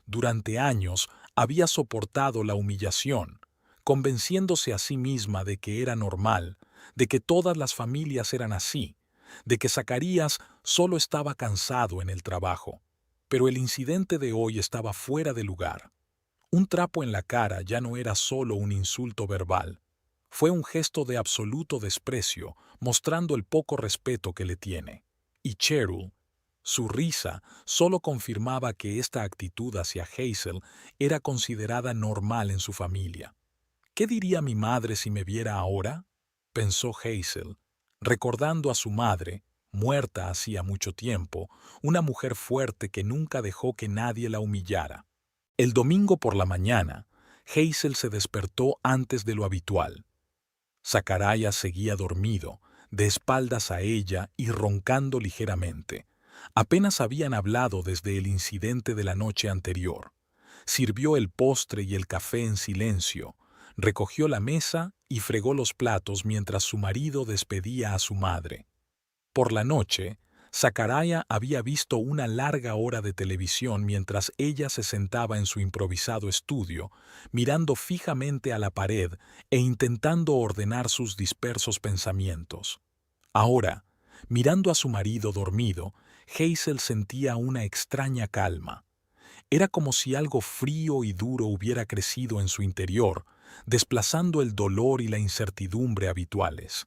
Durante años había soportado la humillación, convenciéndose a sí misma de que era normal, de que todas las familias eran así, de que Zacarías solo estaba cansado en el trabajo. Pero el incidente de hoy estaba fuera de lugar. Un trapo en la cara ya no era solo un insulto verbal. Fue un gesto de absoluto desprecio, mostrando el poco respeto que le tiene. Y Cheryl, su risa, solo confirmaba que esta actitud hacia Hazel era considerada normal en su familia. «¿Qué diría mi madre si me viera ahora?», pensó Hazel, recordando a su madre, muerta hacía mucho tiempo, una mujer fuerte que nunca dejó que nadie la humillara. El domingo por la mañana, Hazel se despertó antes de lo habitual. Zacarías seguía dormido, de espaldas a ella y roncando ligeramente. Apenas habían hablado desde el incidente de la noche anterior. Sirvió el postre y el café en silencio, recogió la mesa y fregó los platos mientras su marido despedía a su madre. Por la noche, Zacarías había visto una larga hora de televisión mientras ella se sentaba en su improvisado estudio, mirando fijamente a la pared e intentando ordenar sus dispersos pensamientos. Ahora, mirando a su marido dormido, Hazel sentía una extraña calma. Era como si algo frío y duro hubiera crecido en su interior, desplazando el dolor y la incertidumbre habituales.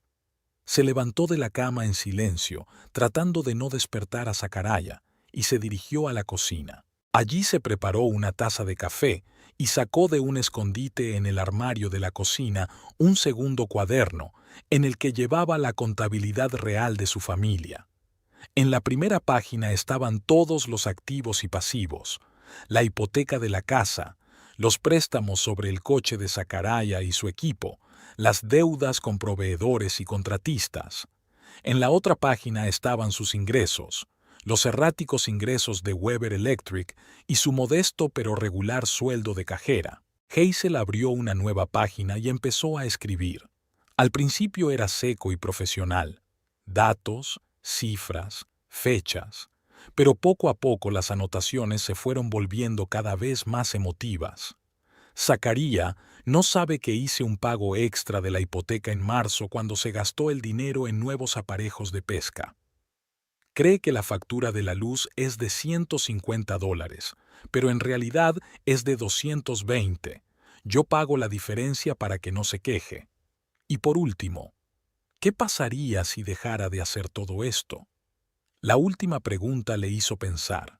Se levantó de la cama en silencio, tratando de no despertar a Zacarías, y se dirigió a la cocina. Allí se preparó una taza de café y sacó de un escondite en el armario de la cocina un segundo cuaderno en el que llevaba la contabilidad real de su familia. En la primera página estaban todos los activos y pasivos, la hipoteca de la casa, los préstamos sobre el coche de Zacaraya y su equipo, las deudas con proveedores y contratistas. En la otra página estaban sus ingresos, los erráticos ingresos de Weber Electric y su modesto pero regular sueldo de cajera. Hazel abrió una nueva página y empezó a escribir. Al principio era seco y profesional. Datos, cifras, fechas. Pero poco a poco las anotaciones se fueron volviendo cada vez más emotivas. Zacarías no sabe que hice un pago extra de la hipoteca en marzo cuando se gastó el dinero en nuevos aparejos de pesca. Cree que la factura de la luz es de $150, pero en realidad es de 220. Yo pago la diferencia para que no se queje. Y por último, ¿qué pasaría si dejara de hacer todo esto? La última pregunta le hizo pensar.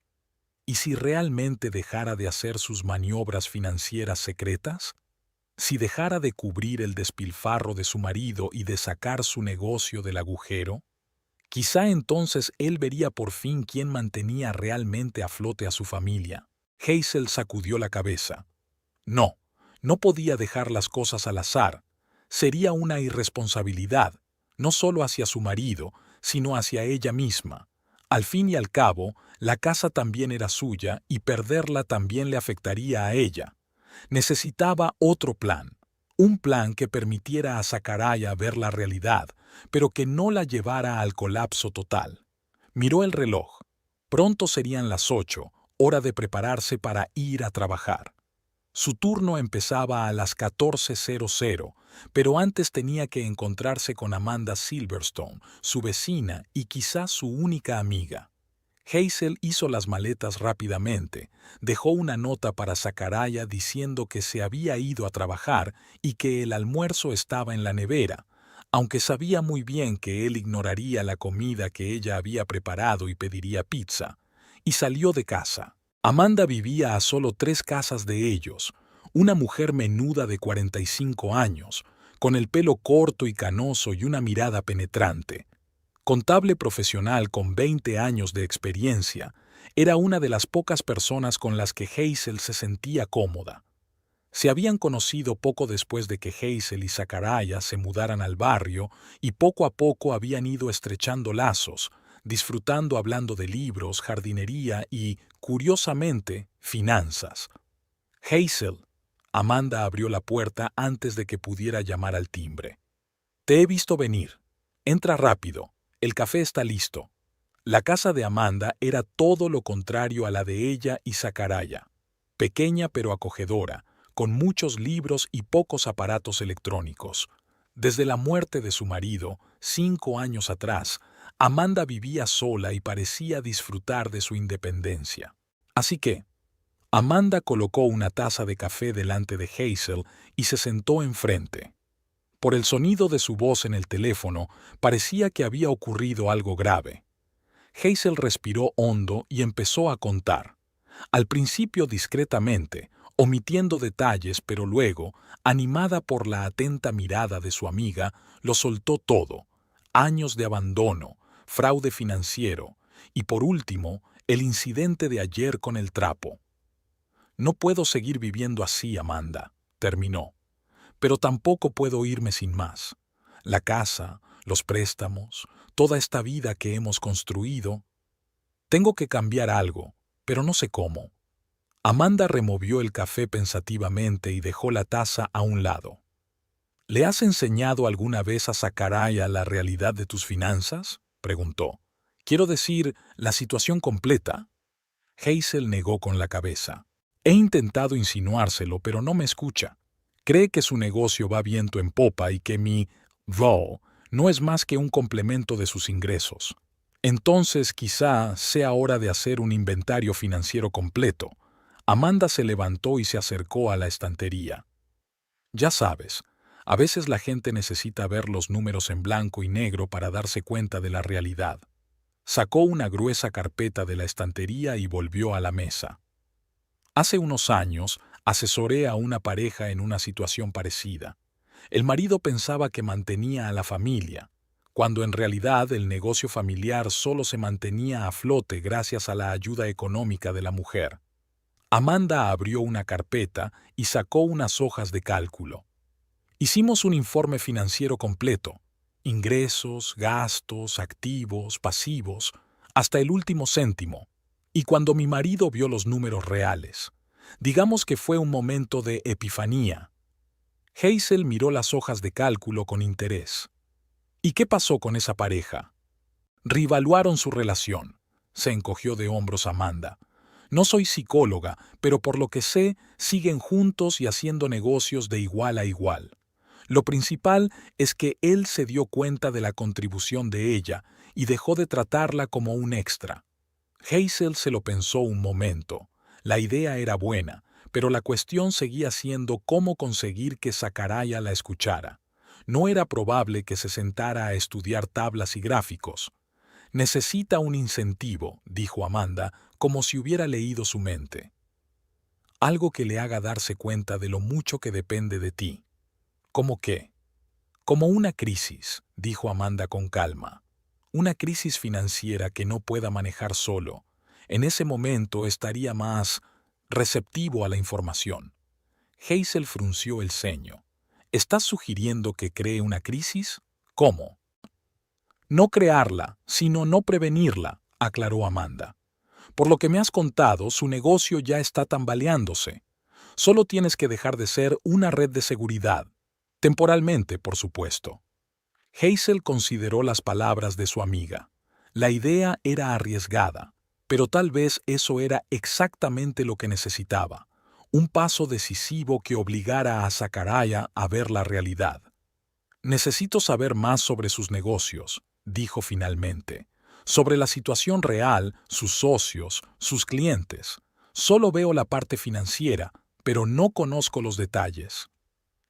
¿Y si realmente dejara de hacer sus maniobras financieras secretas? ¿Si dejara de cubrir el despilfarro de su marido y de sacar su negocio del agujero? Quizá entonces él vería por fin quién mantenía realmente a flote a su familia. Hazel sacudió la cabeza. No, no podía dejar las cosas al azar. Sería una irresponsabilidad, no solo hacia su marido, sino hacia ella misma. Al fin y al cabo, la casa también era suya y perderla también le afectaría a ella. Necesitaba otro plan, un plan que permitiera a Zacaraya ver la realidad, pero que no la llevara al colapso total. Miró el reloj. Pronto serían las 8, hora de prepararse para ir a trabajar. Su turno empezaba a las 14:00, pero antes tenía que encontrarse con Amanda Silverstone, su vecina y quizás su única amiga. Hazel hizo las maletas rápidamente, dejó una nota para Zacaraya diciendo que se había ido a trabajar y que el almuerzo estaba en la nevera, aunque sabía muy bien que él ignoraría la comida que ella había preparado y pediría pizza, y salió de casa. Amanda vivía a solo 3 casas de ellos, una mujer menuda de 45 años, con el pelo corto y canoso y una mirada penetrante. Contable profesional con 20 años de experiencia, era una de las pocas personas con las que Hazel se sentía cómoda. Se habían conocido poco después de que Hazel y Zacaraya se mudaran al barrio y poco a poco habían ido estrechando lazos, disfrutando hablando de libros, jardinería y, curiosamente, finanzas. Hazel. Amanda abrió la puerta antes de que pudiera llamar al timbre. Te he visto venir. Entra rápido. El café está listo. La casa de Amanda era todo lo contrario a la de ella y Zacaraya. Pequeña pero acogedora, con muchos libros y pocos aparatos electrónicos. Desde la muerte de su marido, 5 años atrás, Amanda vivía sola y parecía disfrutar de su independencia. Así que, Amanda colocó una taza de café delante de Hazel y se sentó enfrente. Por el sonido de su voz en el teléfono, parecía que había ocurrido algo grave. Hazel respiró hondo y empezó a contar. Al principio discretamente, omitiendo detalles, pero luego, animada por la atenta mirada de su amiga, lo soltó todo. Años de abandono, fraude financiero y, por último, el incidente de ayer con el trapo. No puedo seguir viviendo así, Amanda, terminó. Pero tampoco puedo irme sin más. La casa, los préstamos, toda esta vida que hemos construido. Tengo que cambiar algo, pero no sé cómo. Amanda removió el café pensativamente y dejó la taza a un lado. ¿Le has enseñado alguna vez a Zacaraya la realidad de tus finanzas?, preguntó. Quiero decir, la situación completa. Hazel negó con la cabeza. He intentado insinuárselo, pero no me escucha. Cree que su negocio va viento en popa y que mi VO no es más que un complemento de sus ingresos. Entonces quizá sea hora de hacer un inventario financiero completo. Amanda se levantó y se acercó a la estantería. Ya sabes, a veces la gente necesita ver los números en blanco y negro para darse cuenta de la realidad. Sacó una gruesa carpeta de la estantería y volvió a la mesa. Hace unos años asesoré a una pareja en una situación parecida. El marido pensaba que mantenía a la familia, cuando en realidad el negocio familiar solo se mantenía a flote gracias a la ayuda económica de la mujer. Amanda abrió una carpeta y sacó unas hojas de cálculo. Hicimos un informe financiero completo: ingresos, gastos, activos, pasivos, hasta el último céntimo. Y cuando mi marido vio los números reales, digamos que fue un momento de epifanía. Hazel miró las hojas de cálculo con interés. ¿Y qué pasó con esa pareja? Reevaluaron su relación. Se encogió de hombros Amanda. No soy psicóloga, pero por lo que sé, siguen juntos y haciendo negocios de igual a igual. Lo principal es que él se dio cuenta de la contribución de ella y dejó de tratarla como un extra. Hazel se lo pensó un momento. La idea era buena, pero la cuestión seguía siendo cómo conseguir que Zacarías la escuchara. No era probable que se sentara a estudiar tablas y gráficos. Necesita un incentivo, dijo Amanda, como si hubiera leído su mente. Algo que le haga darse cuenta de lo mucho que depende de ti. ¿Cómo qué? Como una crisis, dijo Amanda con calma. Una crisis financiera que no pueda manejar solo. En ese momento estaría más receptivo a la información. Hazel frunció el ceño. ¿Estás sugiriendo que cree una crisis? ¿Cómo? No crearla, sino no prevenirla, aclaró Amanda. Por lo que me has contado, su negocio ya está tambaleándose. Solo tienes que dejar de ser una red de seguridad. Temporalmente, por supuesto. Hazel consideró las palabras de su amiga. La idea era arriesgada, pero tal vez eso era exactamente lo que necesitaba. Un paso decisivo que obligara a Zacarías a ver la realidad. Necesito saber más sobre sus negocios, dijo finalmente. Sobre la situación real, sus socios, sus clientes. Solo veo la parte financiera, pero no conozco los detalles.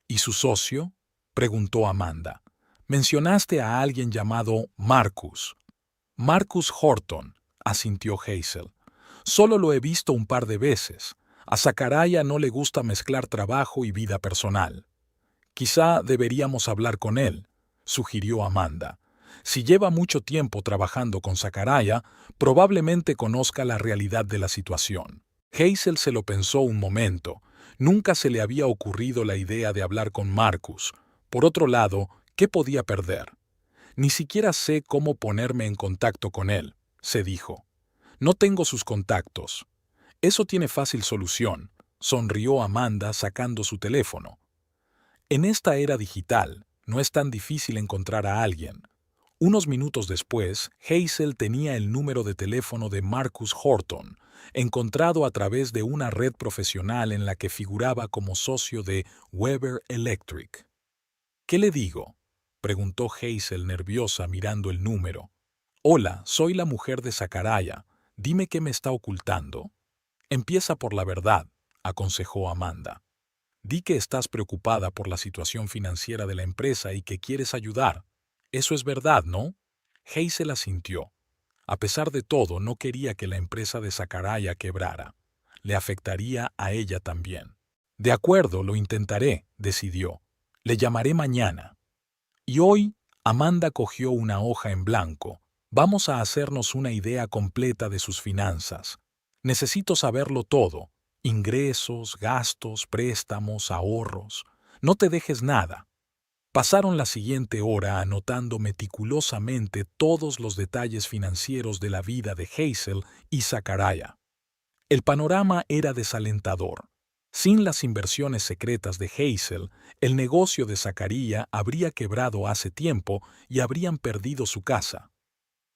¿Y su socio? Preguntó Amanda. Mencionaste a alguien llamado Marcus. Marcus Horton, asintió Hazel. Solo lo he visto un par de veces. A Zacarías no le gusta mezclar trabajo y vida personal. Quizá deberíamos hablar con él, sugirió Amanda. Si lleva mucho tiempo trabajando con Zacarías, probablemente conozca la realidad de la situación. Hazel se lo pensó un momento. Nunca se le había ocurrido la idea de hablar con Marcus. Por otro lado, ¿qué podía perder? Ni siquiera sé cómo ponerme en contacto con él, se dijo. No tengo sus contactos. Eso tiene fácil solución, sonrió Amanda sacando su teléfono. En esta era digital, no es tan difícil encontrar a alguien. Unos minutos después, Hazel tenía el número de teléfono de Marcus Horton, encontrado a través de una red profesional en la que figuraba como socio de Weber Electric. ¿Qué le digo?, preguntó Hazel nerviosa mirando el número. Hola, soy la mujer de Zacarías. Dime qué me está ocultando. Empieza por la verdad, aconsejó Amanda. Di que estás preocupada por la situación financiera de la empresa y que quieres ayudar. Eso es verdad, ¿no? Hazel asintió. A pesar de todo, no quería que la empresa de Zacarías quebrara. Le afectaría a ella también. De acuerdo, lo intentaré, decidió. Le llamaré mañana. Y hoy, Amanda cogió una hoja en blanco. Vamos a hacernos una idea completa de sus finanzas. Necesito saberlo todo. Ingresos, gastos, préstamos, ahorros. No te dejes nada. Pasaron la siguiente hora anotando meticulosamente todos los detalles financieros de la vida de Hazel y Zacarías. El panorama era desalentador. Sin las inversiones secretas de Hazel, el negocio de Zacarías habría quebrado hace tiempo y habrían perdido su casa.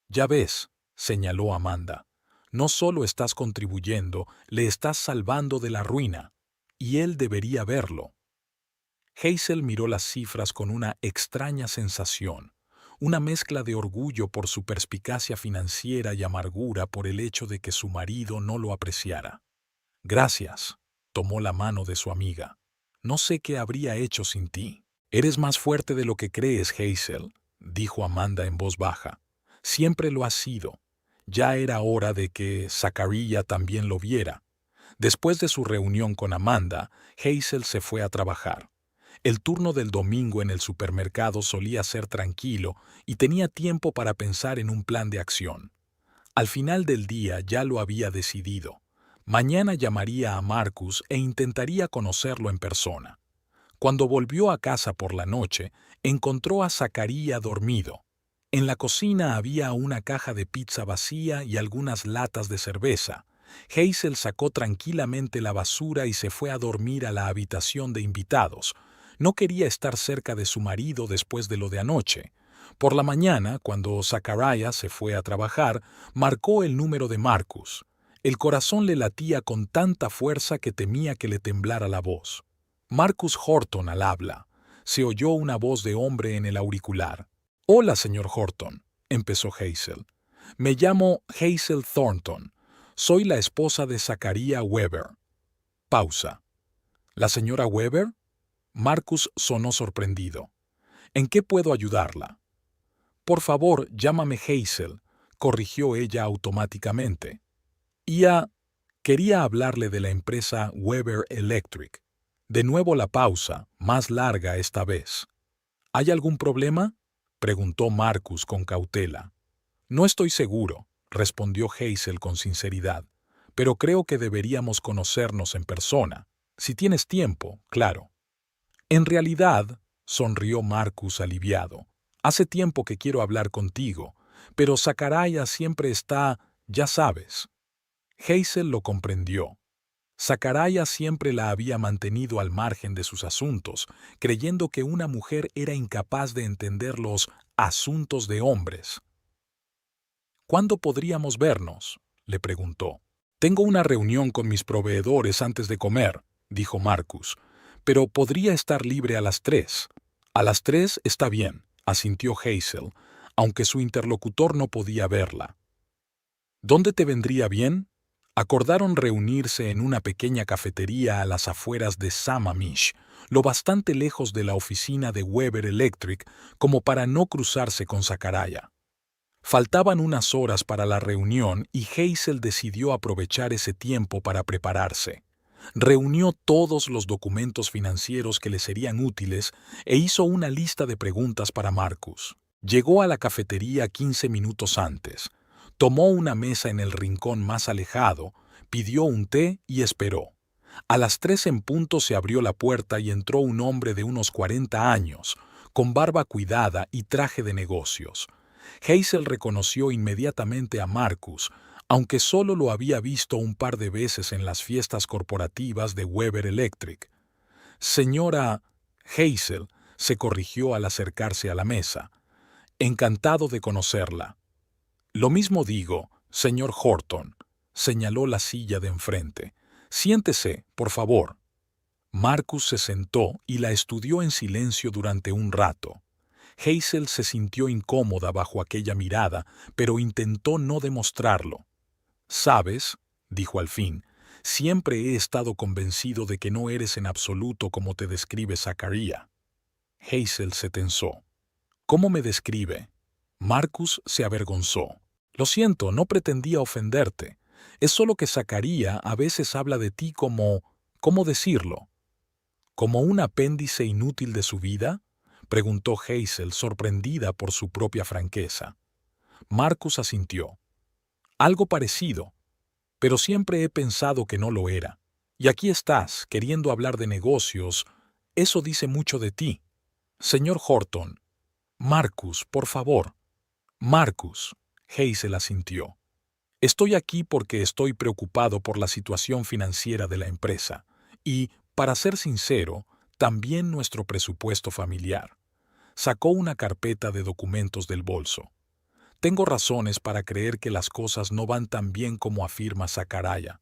Ya ves, señaló Amanda, no solo estás contribuyendo, le estás salvando de la ruina. Y él debería verlo. Hazel miró las cifras con una extraña sensación, una mezcla de orgullo por su perspicacia financiera y amargura por el hecho de que su marido no lo apreciara. Gracias, tomó la mano de su amiga. No sé qué habría hecho sin ti. Eres más fuerte de lo que crees, Hazel, dijo Amanda en voz baja. Siempre lo has sido. Ya era hora de que Zacarías también lo viera. Después de su reunión con Amanda, Hazel se fue a trabajar. El turno del domingo en el supermercado solía ser tranquilo y tenía tiempo para pensar en un plan de acción. Al final del día ya lo había decidido. Mañana llamaría a Marcus e intentaría conocerlo en persona. Cuando volvió a casa por la noche, encontró a Zacarías dormido. En la cocina había una caja de pizza vacía y algunas latas de cerveza. Hazel sacó tranquilamente la basura y se fue a dormir a la habitación de invitados. No quería estar cerca de su marido después de lo de anoche. Por la mañana, cuando Zacarías se fue a trabajar, marcó el número de Marcus. El corazón le latía con tanta fuerza que temía que le temblara la voz. Marcus Horton al habla. Se oyó una voz de hombre en el auricular. «Hola, señor Horton», empezó Hazel. «Me llamo Hazel Thornton. Soy la esposa de Zacarías Weber». Pausa. «¿La señora Weber?» Marcus sonó sorprendido. «¿En qué puedo ayudarla?» «Por favor, llámame Hazel», corrigió ella automáticamente. Quería hablarle de la empresa Weber Electric. De nuevo la pausa, más larga esta vez. «¿Hay algún problema?», preguntó Marcus con cautela. «No estoy seguro», respondió Hazel con sinceridad, «pero creo que deberíamos conocernos en persona. Si tienes tiempo, claro». «En realidad», sonrió Marcus aliviado, «hace tiempo que quiero hablar contigo, pero Zacarías siempre está, ya sabes». Hazel lo comprendió. Zacarías siempre la había mantenido al margen de sus asuntos, creyendo que una mujer era incapaz de entender los asuntos de hombres. «¿Cuándo podríamos vernos?», le preguntó. «Tengo una reunión con mis proveedores antes de comer», dijo Marcus, «pero podría estar libre a las 3». «A las 3 está bien», asintió Hazel, aunque su interlocutor no podía verla. «¿Dónde te vendría bien?». Acordaron reunirse en una pequeña cafetería a las afueras de Sammamish, lo bastante lejos de la oficina de Weber Electric como para no cruzarse con Zacarías. Faltaban unas horas para la reunión y Hazel decidió aprovechar ese tiempo para prepararse. Reunió todos los documentos financieros que le serían útiles e hizo una lista de preguntas para Marcus. Llegó a la cafetería 15 minutos antes. Tomó una mesa en el rincón más alejado, pidió un té y esperó. A las 3 en punto se abrió la puerta y entró un hombre de unos 40 años, con barba cuidada y traje de negocios. Hazel reconoció inmediatamente a Marcus, aunque solo lo había visto un par de veces en las fiestas corporativas de Weber Electric. «Señora Hazel», se corrigió al acercarse a la mesa. «Encantado de conocerla». «Lo mismo digo, señor Horton», señaló la silla de enfrente. «Siéntese, por favor». Marcus se sentó y la estudió en silencio durante un rato. Hazel se sintió incómoda bajo aquella mirada, pero intentó no demostrarlo. «¿Sabes?», dijo al fin, «siempre he estado convencido de que no eres en absoluto como te describe Zacarías». Hazel se tensó. «¿Cómo me describe?». Marcus se avergonzó. «Lo siento, no pretendía ofenderte. Es solo que Zacarías a veces habla de ti como... ¿cómo decirlo? ¿Como un apéndice inútil de su vida?», preguntó Hazel, sorprendida por su propia franqueza. Marcus asintió. «Algo parecido, pero siempre he pensado que no lo era. Y aquí estás, queriendo hablar de negocios. Eso dice mucho de ti». «Señor Horton». «Marcus, por favor». «Marcus», Hazel asintió. «Estoy aquí porque estoy preocupado por la situación financiera de la empresa y, para ser sincero, también nuestro presupuesto familiar». Sacó una carpeta de documentos del bolso. «Tengo razones para creer que las cosas no van tan bien como afirma Zacarías,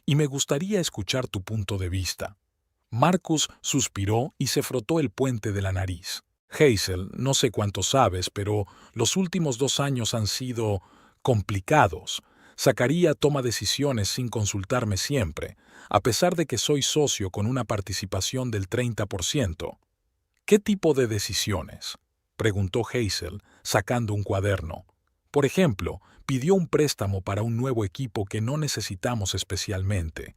y me gustaría escuchar tu punto de vista». Marcus suspiró y se frotó el puente de la nariz. «Hazel, no sé cuánto sabes, pero los últimos 2 años han sido complicados. Zacarías toma decisiones sin consultarme siempre, a pesar de que soy socio con una participación del 30%. «¿Qué tipo de decisiones?», preguntó Hazel, sacando un cuaderno. «Por ejemplo, pidió un préstamo para un nuevo equipo que no necesitamos especialmente.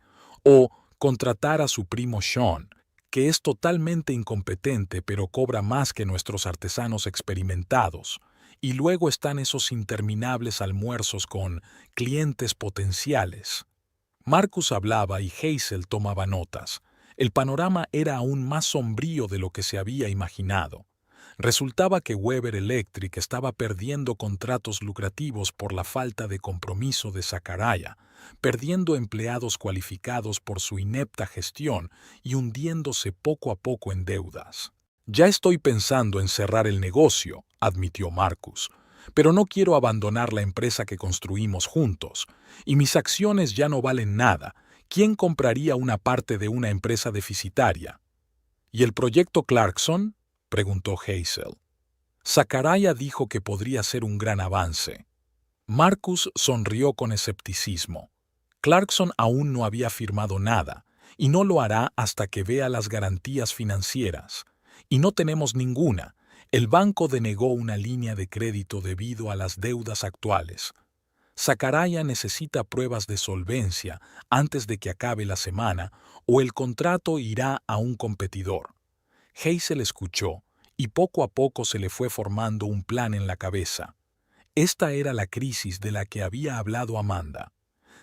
O contratar a su primo Sean, que es totalmente incompetente pero cobra más que nuestros artesanos experimentados. Y luego están esos interminables almuerzos con clientes potenciales. Marcus hablaba y Hazel tomaba notas. El panorama era aún más sombrío de lo que se había imaginado. Resultaba que Weber Electric estaba perdiendo contratos lucrativos por la falta de compromiso de Sakaraya, perdiendo empleados cualificados por su inepta gestión y hundiéndose poco a poco en deudas. Ya estoy pensando en cerrar el negocio, admitió Marcus, pero no quiero abandonar la empresa que construimos juntos, y mis acciones ya no valen nada. ¿Quién compraría una parte de una empresa deficitaria? ¿Y el proyecto Clarkson?, preguntó Hazel. Sakaraya dijo que podría ser un gran avance. Marcus sonrió con escepticismo. Clarkson aún no había firmado nada, y no lo hará hasta que vea las garantías financieras. Y no tenemos ninguna. El banco denegó una línea de crédito debido a las deudas actuales. Sakaraya necesita pruebas de solvencia antes de que acabe la semana o el contrato irá a un competidor. Hazel escuchó y poco a poco se le fue formando un plan en la cabeza. Esta era la crisis de la que había hablado Amanda.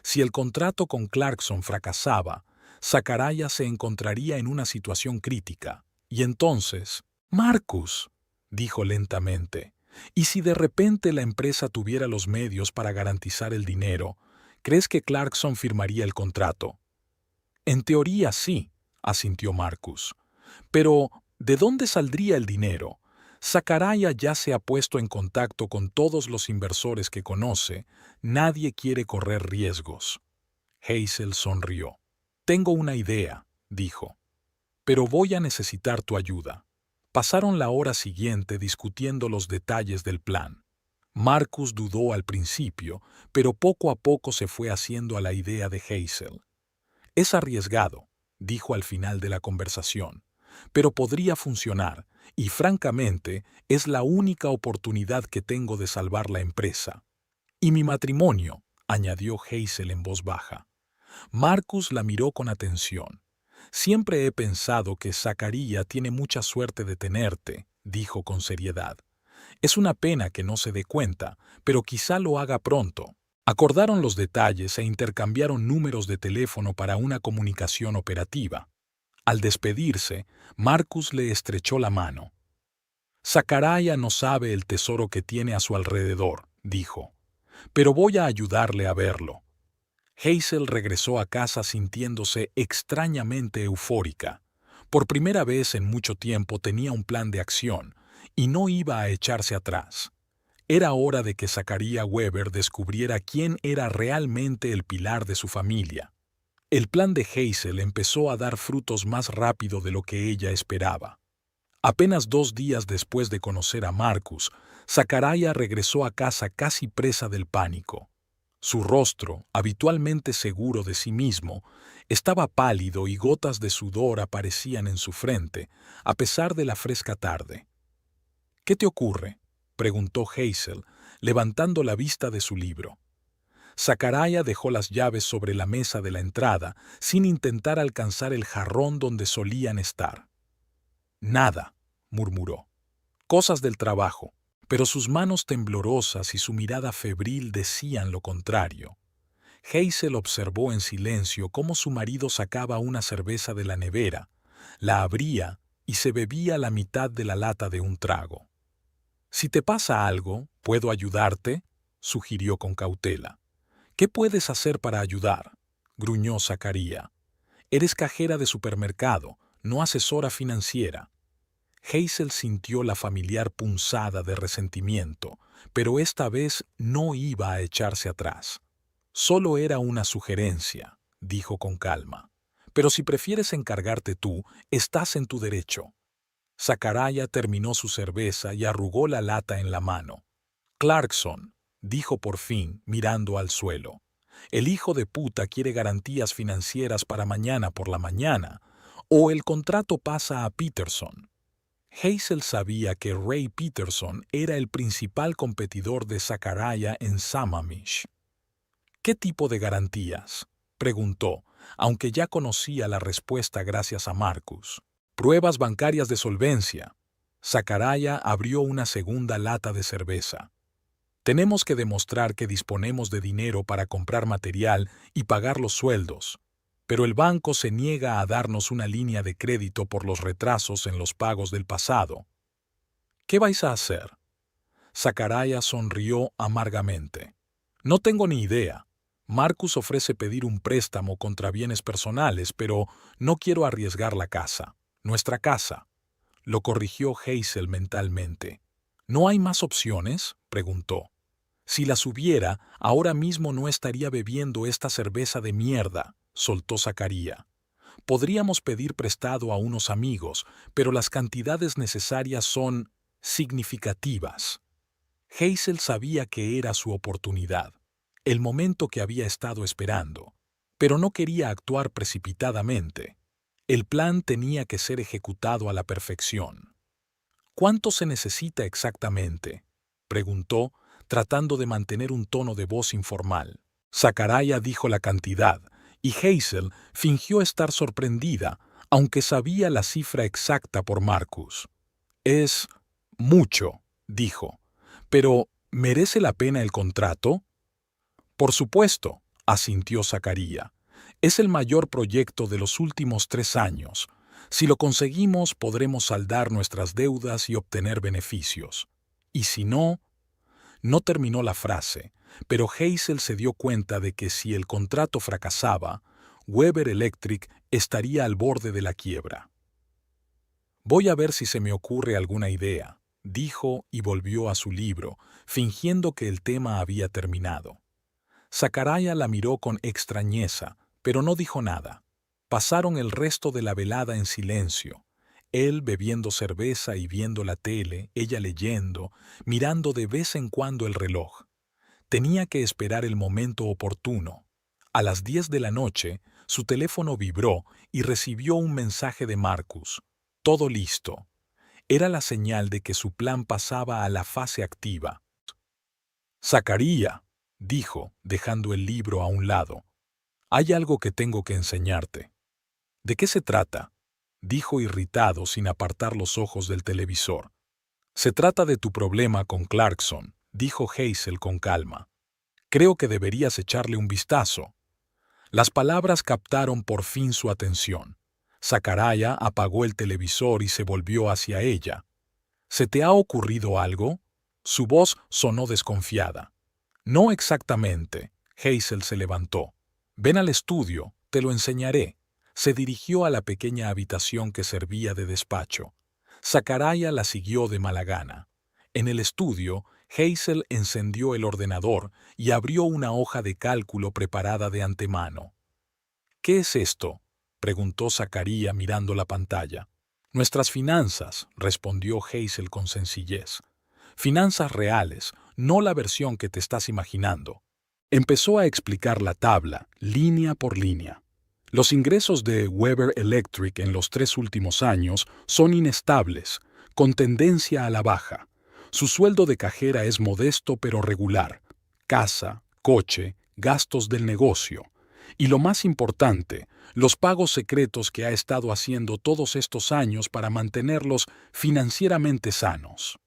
Si el contrato con Clarkson fracasaba, Sakaraya se encontraría en una situación crítica. Y entonces, Marcus, dijo lentamente, ¿y si de repente la empresa tuviera los medios para garantizar el dinero, crees que Clarkson firmaría el contrato? En teoría sí, asintió Marcus. Pero, ¿de dónde saldría el dinero? Sakaraya ya se ha puesto en contacto con todos los inversores que conoce. Nadie quiere correr riesgos. Hazel sonrió. Tengo una idea, dijo. Pero voy a necesitar tu ayuda. Pasaron la hora siguiente discutiendo los detalles del plan. Marcus dudó al principio, pero poco a poco se fue haciendo a la idea de Hazel. Es arriesgado, dijo al final de la conversación, pero podría funcionar, y francamente es la única oportunidad que tengo de salvar la empresa. Y mi matrimonio, añadió Hazel en voz baja. Marcus la miró con atención. Siempre he pensado que Sakaraya tiene mucha suerte de tenerte, dijo con seriedad. Es una pena que no se dé cuenta, pero quizá lo haga pronto. Acordaron los detalles e intercambiaron números de teléfono para una comunicación operativa. Al despedirse, Marcus le estrechó la mano. Sakaraya no sabe el tesoro que tiene a su alrededor, dijo, pero voy a ayudarle a verlo. Hazel regresó a casa sintiéndose extrañamente eufórica. Por primera vez en mucho tiempo tenía un plan de acción, y no iba a echarse atrás. Era hora de que Sakaraya Weber descubriera quién era realmente el pilar de su familia. El plan de Hazel empezó a dar frutos más rápido de lo que ella esperaba. Apenas 2 días después de conocer a Marcus, Sakaraya regresó a casa casi presa del pánico. Su rostro, habitualmente seguro de sí mismo, estaba pálido y gotas de sudor aparecían en su frente, a pesar de la fresca tarde. ¿Qué te ocurre?, preguntó Hazel, levantando la vista de su libro. Sakaraya dejó las llaves sobre la mesa de la entrada, sin intentar alcanzar el jarrón donde solían estar. Nada, murmuró. Cosas del trabajo, pero sus manos temblorosas y su mirada febril decían lo contrario. Hazel observó en silencio cómo su marido sacaba una cerveza de la nevera, la abría y se bebía la mitad de la lata de un trago. «Si te pasa algo, ¿puedo ayudarte?», sugirió con cautela. «¿Qué puedes hacer para ayudar?», gruñó Sakaraya. «Eres cajera de supermercado, no asesora financiera». Hazel sintió la familiar punzada de resentimiento, pero esta vez no iba a echarse atrás. «Solo era una sugerencia», dijo con calma. «Pero si prefieres encargarte tú, estás en tu derecho». Sakaraya terminó su cerveza y arrugó la lata en la mano. «Clarkson», dijo por fin, mirando al suelo. «El hijo de puta quiere garantías financieras para mañana por la mañana, o el contrato pasa a Peterson». Hazel sabía que Ray Peterson era el principal competidor de Sakaraya en Sammamish. «¿Qué tipo de garantías?», preguntó, aunque ya conocía la respuesta gracias a Marcus. Pruebas bancarias de solvencia. Zacaria abrió una segunda lata de cerveza. Tenemos que demostrar que disponemos de dinero para comprar material y pagar los sueldos, pero el banco se niega a darnos una línea de crédito por los retrasos en los pagos del pasado. ¿Qué vais a hacer? Zacaria sonrió amargamente. No tengo ni idea. Marcus ofrece pedir un préstamo contra bienes personales, pero no quiero arriesgar la casa. Nuestra casa. Lo corrigió Hazel mentalmente. ¿No hay más opciones?, preguntó. Si las hubiera, ahora mismo no estaría bebiendo esta cerveza de mierda, soltó Zacaria. Podríamos pedir prestado a unos amigos, pero las cantidades necesarias son significativas. Hazel sabía que era su oportunidad, el momento que había estado esperando, pero no quería actuar precipitadamente. El plan tenía que ser ejecutado a la perfección. ¿Cuánto se necesita exactamente?, preguntó, tratando de mantener un tono de voz informal. Zacaria dijo la cantidad, y Hazel fingió estar sorprendida, aunque sabía la cifra exacta por Marcus. Es mucho, dijo. ¿Pero merece la pena el contrato? Por supuesto, asintió Zacaria. Es el mayor proyecto de los últimos 3 años. Si lo conseguimos, podremos saldar nuestras deudas y obtener beneficios. Y si no... No terminó la frase, pero Hazel se dio cuenta de que si el contrato fracasaba, Weber Electric estaría al borde de la quiebra. Voy a ver si se me ocurre alguna idea, dijo y volvió a su libro, fingiendo que el tema había terminado. Zacaria la miró con extrañeza, pero no dijo nada. Pasaron el resto de la velada en silencio. Él bebiendo cerveza y viendo la tele, ella leyendo, mirando de vez en cuando el reloj. Tenía que esperar el momento oportuno. A las 10 de la noche, su teléfono vibró y recibió un mensaje de Marcus. Todo listo. Era la señal de que su plan pasaba a la fase activa. Zacaria, dijo, dejando el libro a un lado. Hay algo que tengo que enseñarte. ¿De qué se trata?, dijo irritado sin apartar los ojos del televisor. Se trata de tu problema con Clarkson, dijo Hazel con calma. Creo que deberías echarle un vistazo. Las palabras captaron por fin su atención. Zacaria apagó el televisor y se volvió hacia ella. ¿Se te ha ocurrido algo? Su voz sonó desconfiada. No exactamente. Hazel se levantó. Ven al estudio, te lo enseñaré. Se dirigió a la pequeña habitación que servía de despacho. Zacaria la siguió de mala gana. En el estudio, Hazel encendió el ordenador y abrió una hoja de cálculo preparada de antemano. ¿Qué es esto?, preguntó Zacaria mirando la pantalla. Nuestras finanzas, respondió Hazel con sencillez. Finanzas reales, no la versión que te estás imaginando. Empezó a explicar la tabla, línea por línea. Los ingresos de Weber Electric en los 3 últimos años son inestables, con tendencia a la baja. Su sueldo de cajera es modesto pero regular. Casa, coche, gastos del negocio. Y lo más importante, los pagos secretos que ha estado haciendo todos estos años para mantenerlos financieramente sanos.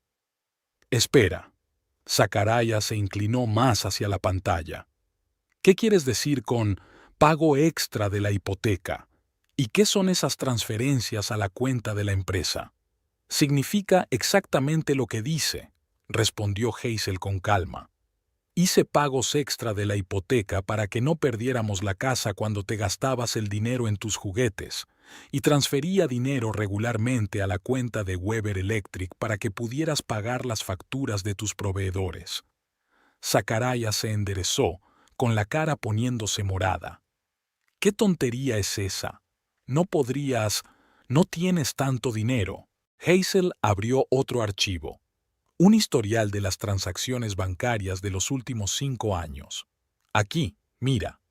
Espera. Zacaria se inclinó más hacia la pantalla. ¿Qué quieres decir con pago extra de la hipoteca? ¿Y qué son esas transferencias a la cuenta de la empresa? Significa exactamente lo que dice, respondió Hazel con calma. Hice pagos extra de la hipoteca para que no perdiéramos la casa cuando te gastabas el dinero en tus juguetes, y transfería dinero regularmente a la cuenta de Weber Electric para que pudieras pagar las facturas de tus proveedores. Zacaria se enderezó, con la cara poniéndose morada. ¿Qué tontería es esa? No podrías... No tienes tanto dinero. Hazel abrió otro archivo. Un historial de las transacciones bancarias de los últimos 5 años. Aquí, mira.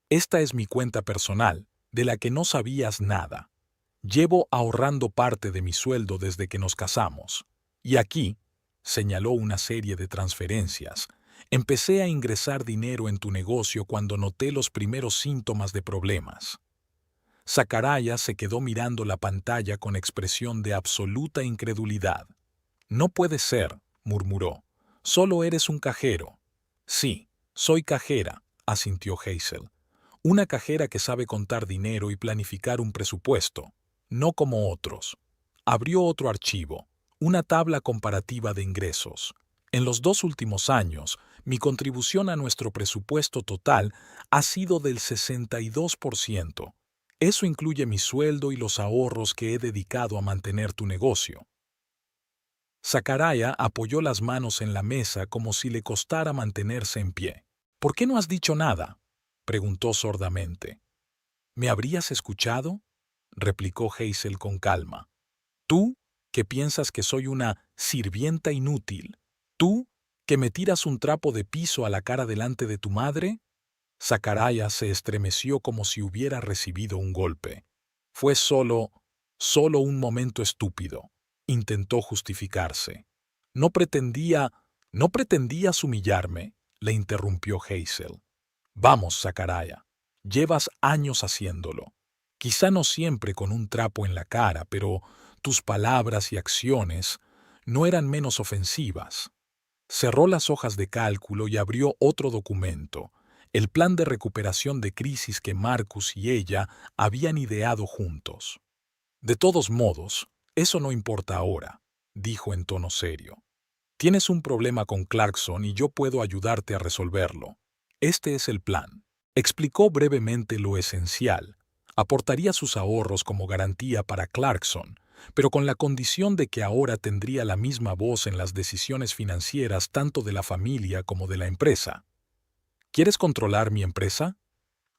Esta es mi cuenta personal, de la que no sabías nada. Llevo ahorrando parte de mi sueldo desde que nos casamos. Y aquí, señaló una serie de transferencias, Empecé a ingresar dinero en tu negocio cuando noté los primeros síntomas de problemas. Zacarías se quedó mirando la pantalla con expresión de absoluta incredulidad. No puede ser, murmuró. Solo eres un cajero. Sí, soy cajera, asintió Hazel. Una cajera que sabe contar dinero y planificar un presupuesto, no como otros. Abrió otro archivo, una tabla comparativa de ingresos. En los 2 últimos años, mi contribución a nuestro presupuesto total ha sido del 62%. Eso incluye mi sueldo y los ahorros que he dedicado a mantener tu negocio. Zacarías apoyó las manos en la mesa como si le costara mantenerse en pie. ¿Por qué no has dicho nada?, preguntó sordamente. ¿Me habrías escuchado?, replicó Hazel con calma. Tú, que piensas que soy una sirvienta inútil. Tú, que me tiras un trapo de piso a la cara delante de tu madre. Zacarías se estremeció como si hubiera recibido un golpe. Fue solo un momento estúpido. Intentó justificarse. No pretendías humillarme, le interrumpió Hazel. Vamos, Zacarías, llevas años haciéndolo. Quizá no siempre con un trapo en la cara, pero tus palabras y acciones no eran menos ofensivas. Cerró las hojas de cálculo y abrió otro documento, el plan de recuperación de crisis que Marcus y ella habían ideado juntos. De todos modos, eso no importa ahora, dijo en tono serio. Tienes un problema con Clarkson y yo puedo ayudarte a resolverlo. Este es el plan. Explicó brevemente lo esencial. Aportaría sus ahorros como garantía para Clarkson, pero con la condición de que ahora tendría la misma voz en las decisiones financieras tanto de la familia como de la empresa. ¿Quieres controlar mi empresa?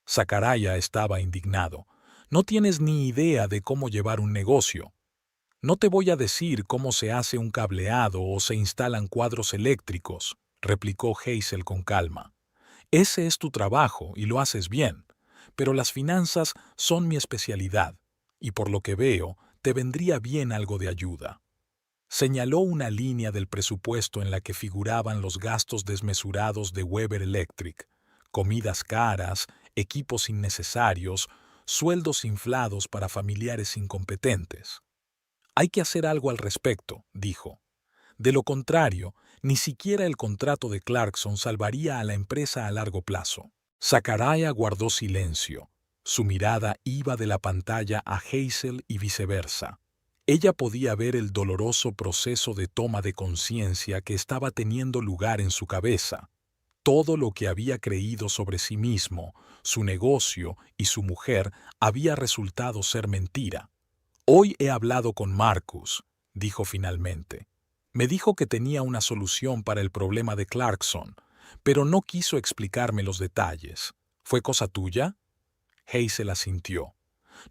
Zacarías estaba indignado. No tienes ni idea de cómo llevar un negocio. No te voy a decir cómo se hace un cableado o se instalan cuadros eléctricos, replicó Hazel con calma. Ese es tu trabajo y lo haces bien, pero las finanzas son mi especialidad, y por lo que veo, te vendría bien algo de ayuda. Señaló una línea del presupuesto en la que figuraban los gastos desmesurados de Weber Electric, comidas caras, equipos innecesarios, sueldos inflados para familiares incompetentes. Hay que hacer algo al respecto, dijo. De lo contrario, ni siquiera el contrato de Clarkson salvaría a la empresa a largo plazo. Zacarías guardó silencio. Su mirada iba de la pantalla a Hazel y viceversa. Ella podía ver el doloroso proceso de toma de conciencia que estaba teniendo lugar en su cabeza. Todo lo que había creído sobre sí mismo, su negocio y su mujer había resultado ser mentira. Hoy he hablado con Marcus, dijo finalmente. Me dijo que tenía una solución para el problema de Clarkson, pero no quiso explicarme los detalles. ¿Fue cosa tuya? Hazel asintió.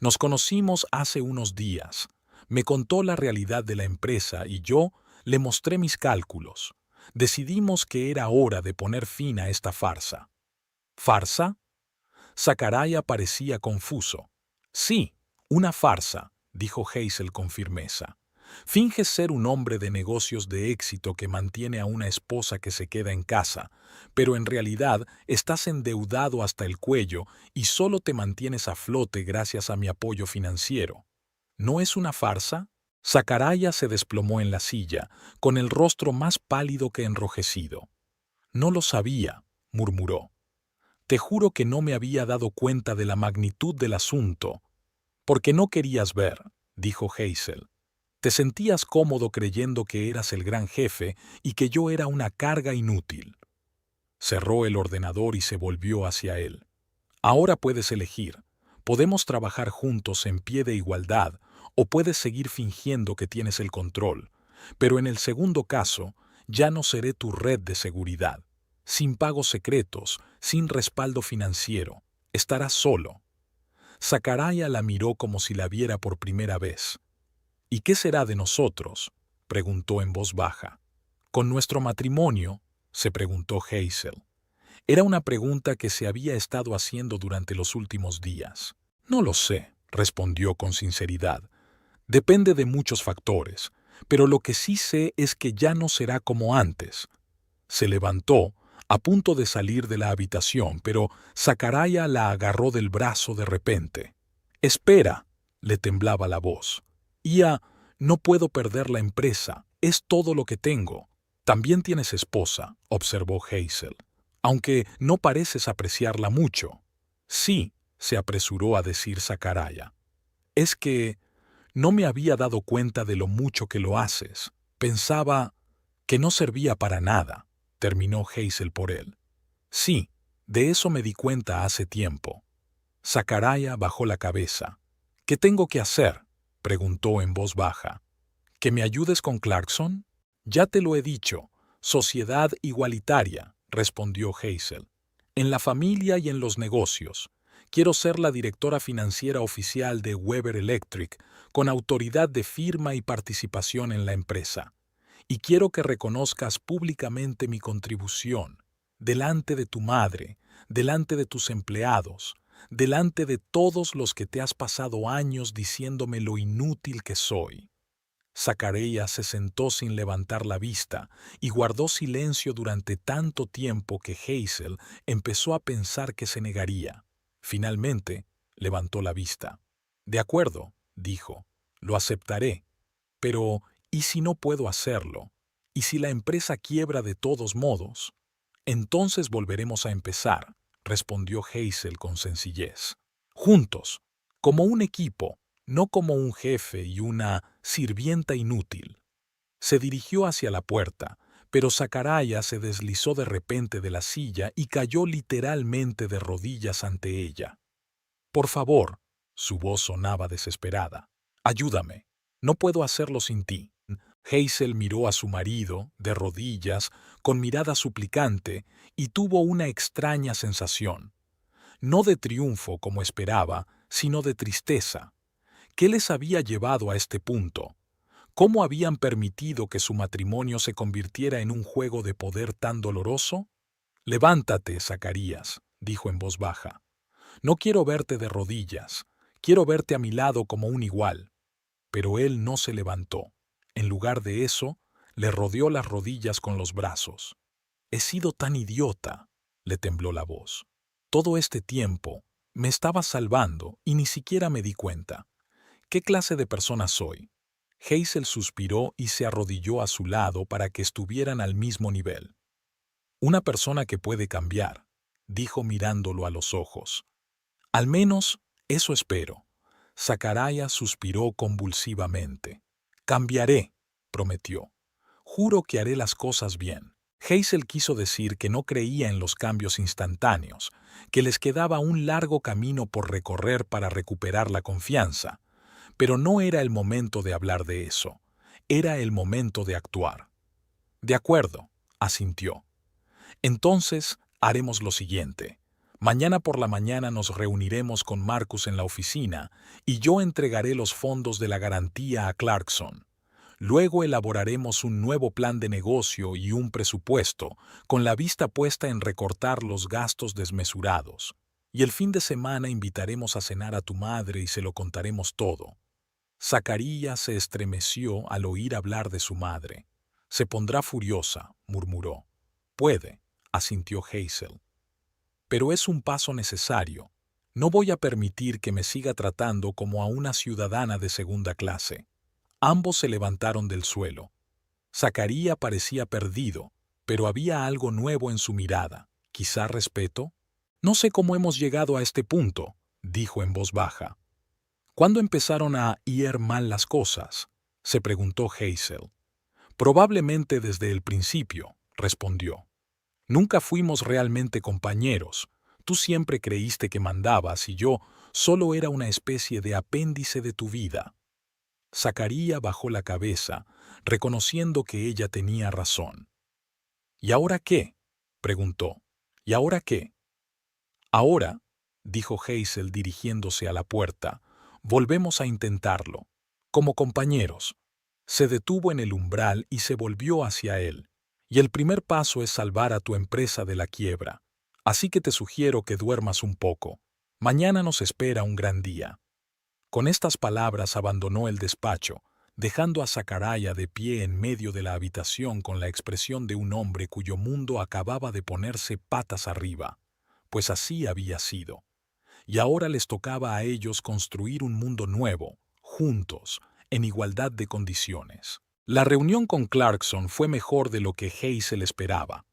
Nos conocimos hace unos días. Me contó la realidad de la empresa y yo le mostré mis cálculos. Decidimos que era hora de poner fin a esta farsa. ¿Farsa? Zacarías parecía confuso. Sí, una farsa, dijo Hazel con firmeza. Finges ser un hombre de negocios de éxito que mantiene a una esposa que se queda en casa, pero en realidad estás endeudado hasta el cuello y solo te mantienes a flote gracias a mi apoyo financiero. ¿No es una farsa? Zacarías se desplomó en la silla, con el rostro más pálido que enrojecido. No lo sabía, murmuró. Te juro que no me había dado cuenta de la magnitud del asunto. Porque no querías ver, dijo Hazel. Te sentías cómodo creyendo que eras el gran jefe y que yo era una carga inútil. Cerró el ordenador y se volvió hacia él. Ahora puedes elegir. Podemos trabajar juntos en pie de igualdad o puedes seguir fingiendo que tienes el control. Pero en el segundo caso, ya no seré tu red de seguridad. Sin pagos secretos, sin respaldo financiero. Estarás solo. Zacarías la miró como si la viera por primera vez. ¿Y qué será de nosotros?, preguntó en voz baja. ¿Con nuestro matrimonio?, se preguntó Hazel. Era una pregunta que se había estado haciendo durante los últimos días. No lo sé, respondió con sinceridad. Depende de muchos factores, pero lo que sí sé es que ya no será como antes. Se levantó, a punto de salir de la habitación, pero Zacarías la agarró del brazo de repente. «Espera», le temblaba la voz. «Ia, no puedo perder la empresa, es todo lo que tengo». «También tienes esposa», observó Hazel, «aunque no pareces apreciarla mucho». «Sí», se apresuró a decir Zacarías. «Es que no me había dado cuenta de lo mucho que lo haces. Pensaba que no servía para nada», terminó Hazel por él. «Sí, de eso me di cuenta hace tiempo». Zacarías bajó la cabeza. «¿Qué tengo que hacer?», preguntó en voz baja. «¿Que me ayudes con Clarkson?» «Ya te lo he dicho, sociedad igualitaria», respondió Hazel. «En la familia y en los negocios. Quiero ser la directora financiera oficial de Weber Electric, con autoridad de firma y participación en la empresa. Y quiero que reconozcas públicamente mi contribución, delante de tu madre, delante de tus empleados, delante de todos los que te has pasado años diciéndome lo inútil que soy». Zacarías se sentó sin levantar la vista y guardó silencio durante tanto tiempo que Hazel empezó a pensar que se negaría. Finalmente, levantó la vista. «De acuerdo», dijo, «lo aceptaré. Pero, ¿y si no puedo hacerlo? ¿Y si la empresa quiebra de todos modos?» «Entonces volveremos a empezar», respondió Hazel con sencillez. «Juntos, como un equipo, no como un jefe y una sirvienta inútil». Se dirigió hacia la puerta, pero Zacarías se deslizó de repente de la silla y cayó literalmente de rodillas ante ella. «Por favor», su voz sonaba desesperada, «ayúdame. No puedo hacerlo sin ti». Hazel miró a su marido, de rodillas, con mirada suplicante, y tuvo una extraña sensación. No de triunfo como esperaba, sino de tristeza. ¿Qué les había llevado a este punto? ¿Cómo habían permitido que su matrimonio se convirtiera en un juego de poder tan doloroso? «Levántate, Zacarías», dijo en voz baja. «No quiero verte de rodillas, quiero verte a mi lado como un igual». Pero él no se levantó. En lugar de eso, le rodeó las rodillas con los brazos. «He sido tan idiota», le tembló la voz. «Todo este tiempo me estaba salvando y ni siquiera me di cuenta. ¿Qué clase de persona soy?». Hazel suspiró y se arrodilló a su lado para que estuvieran al mismo nivel. «Una persona que puede cambiar», dijo mirándolo a los ojos. «Al menos eso espero». Zacarías suspiró convulsivamente. «Cambiaré», prometió. «Juro que haré las cosas bien». Hazel quiso decir que no creía en los cambios instantáneos, que les quedaba un largo camino por recorrer para recuperar la confianza. Pero no era el momento de hablar de eso. Era el momento de actuar. «De acuerdo», asintió. «Entonces haremos lo siguiente. Mañana por la mañana nos reuniremos con Marcus en la oficina y yo entregaré los fondos de la garantía a Clarkson. Luego elaboraremos un nuevo plan de negocio y un presupuesto, con la vista puesta en recortar los gastos desmesurados. Y el fin de semana invitaremos a cenar a tu madre y se lo contaremos todo». Zacarías se estremeció al oír hablar de su madre. «Se pondrá furiosa», murmuró. «Puede», asintió Hazel. «Pero es un paso necesario. No voy a permitir que me siga tratando como a una ciudadana de segunda clase». Ambos se levantaron del suelo. Zacarías parecía perdido, pero había algo nuevo en su mirada. ¿Quizá respeto? «No sé cómo hemos llegado a este punto», dijo en voz baja. «¿Cuándo empezaron a ir mal las cosas?», se preguntó Hazel. «Probablemente desde el principio», respondió. «Nunca fuimos realmente compañeros. Tú siempre creíste que mandabas y yo solo era una especie de apéndice de tu vida». Zacarías bajó la cabeza, reconociendo que ella tenía razón. «¿Y ahora qué?», preguntó. «¿Y ahora qué?». «Ahora», dijo Hazel dirigiéndose a la puerta, «volvemos a intentarlo, como compañeros». Se detuvo en el umbral y se volvió hacia él. «Y el primer paso es salvar a tu empresa de la quiebra. Así que te sugiero que duermas un poco. Mañana nos espera un gran día». Con estas palabras abandonó el despacho, dejando a Zacarías de pie en medio de la habitación con la expresión de un hombre cuyo mundo acababa de ponerse patas arriba, pues así había sido. Y ahora les tocaba a ellos construir un mundo nuevo, juntos, en igualdad de condiciones. La reunión con Clarkson fue mejor de lo que Hazel esperaba.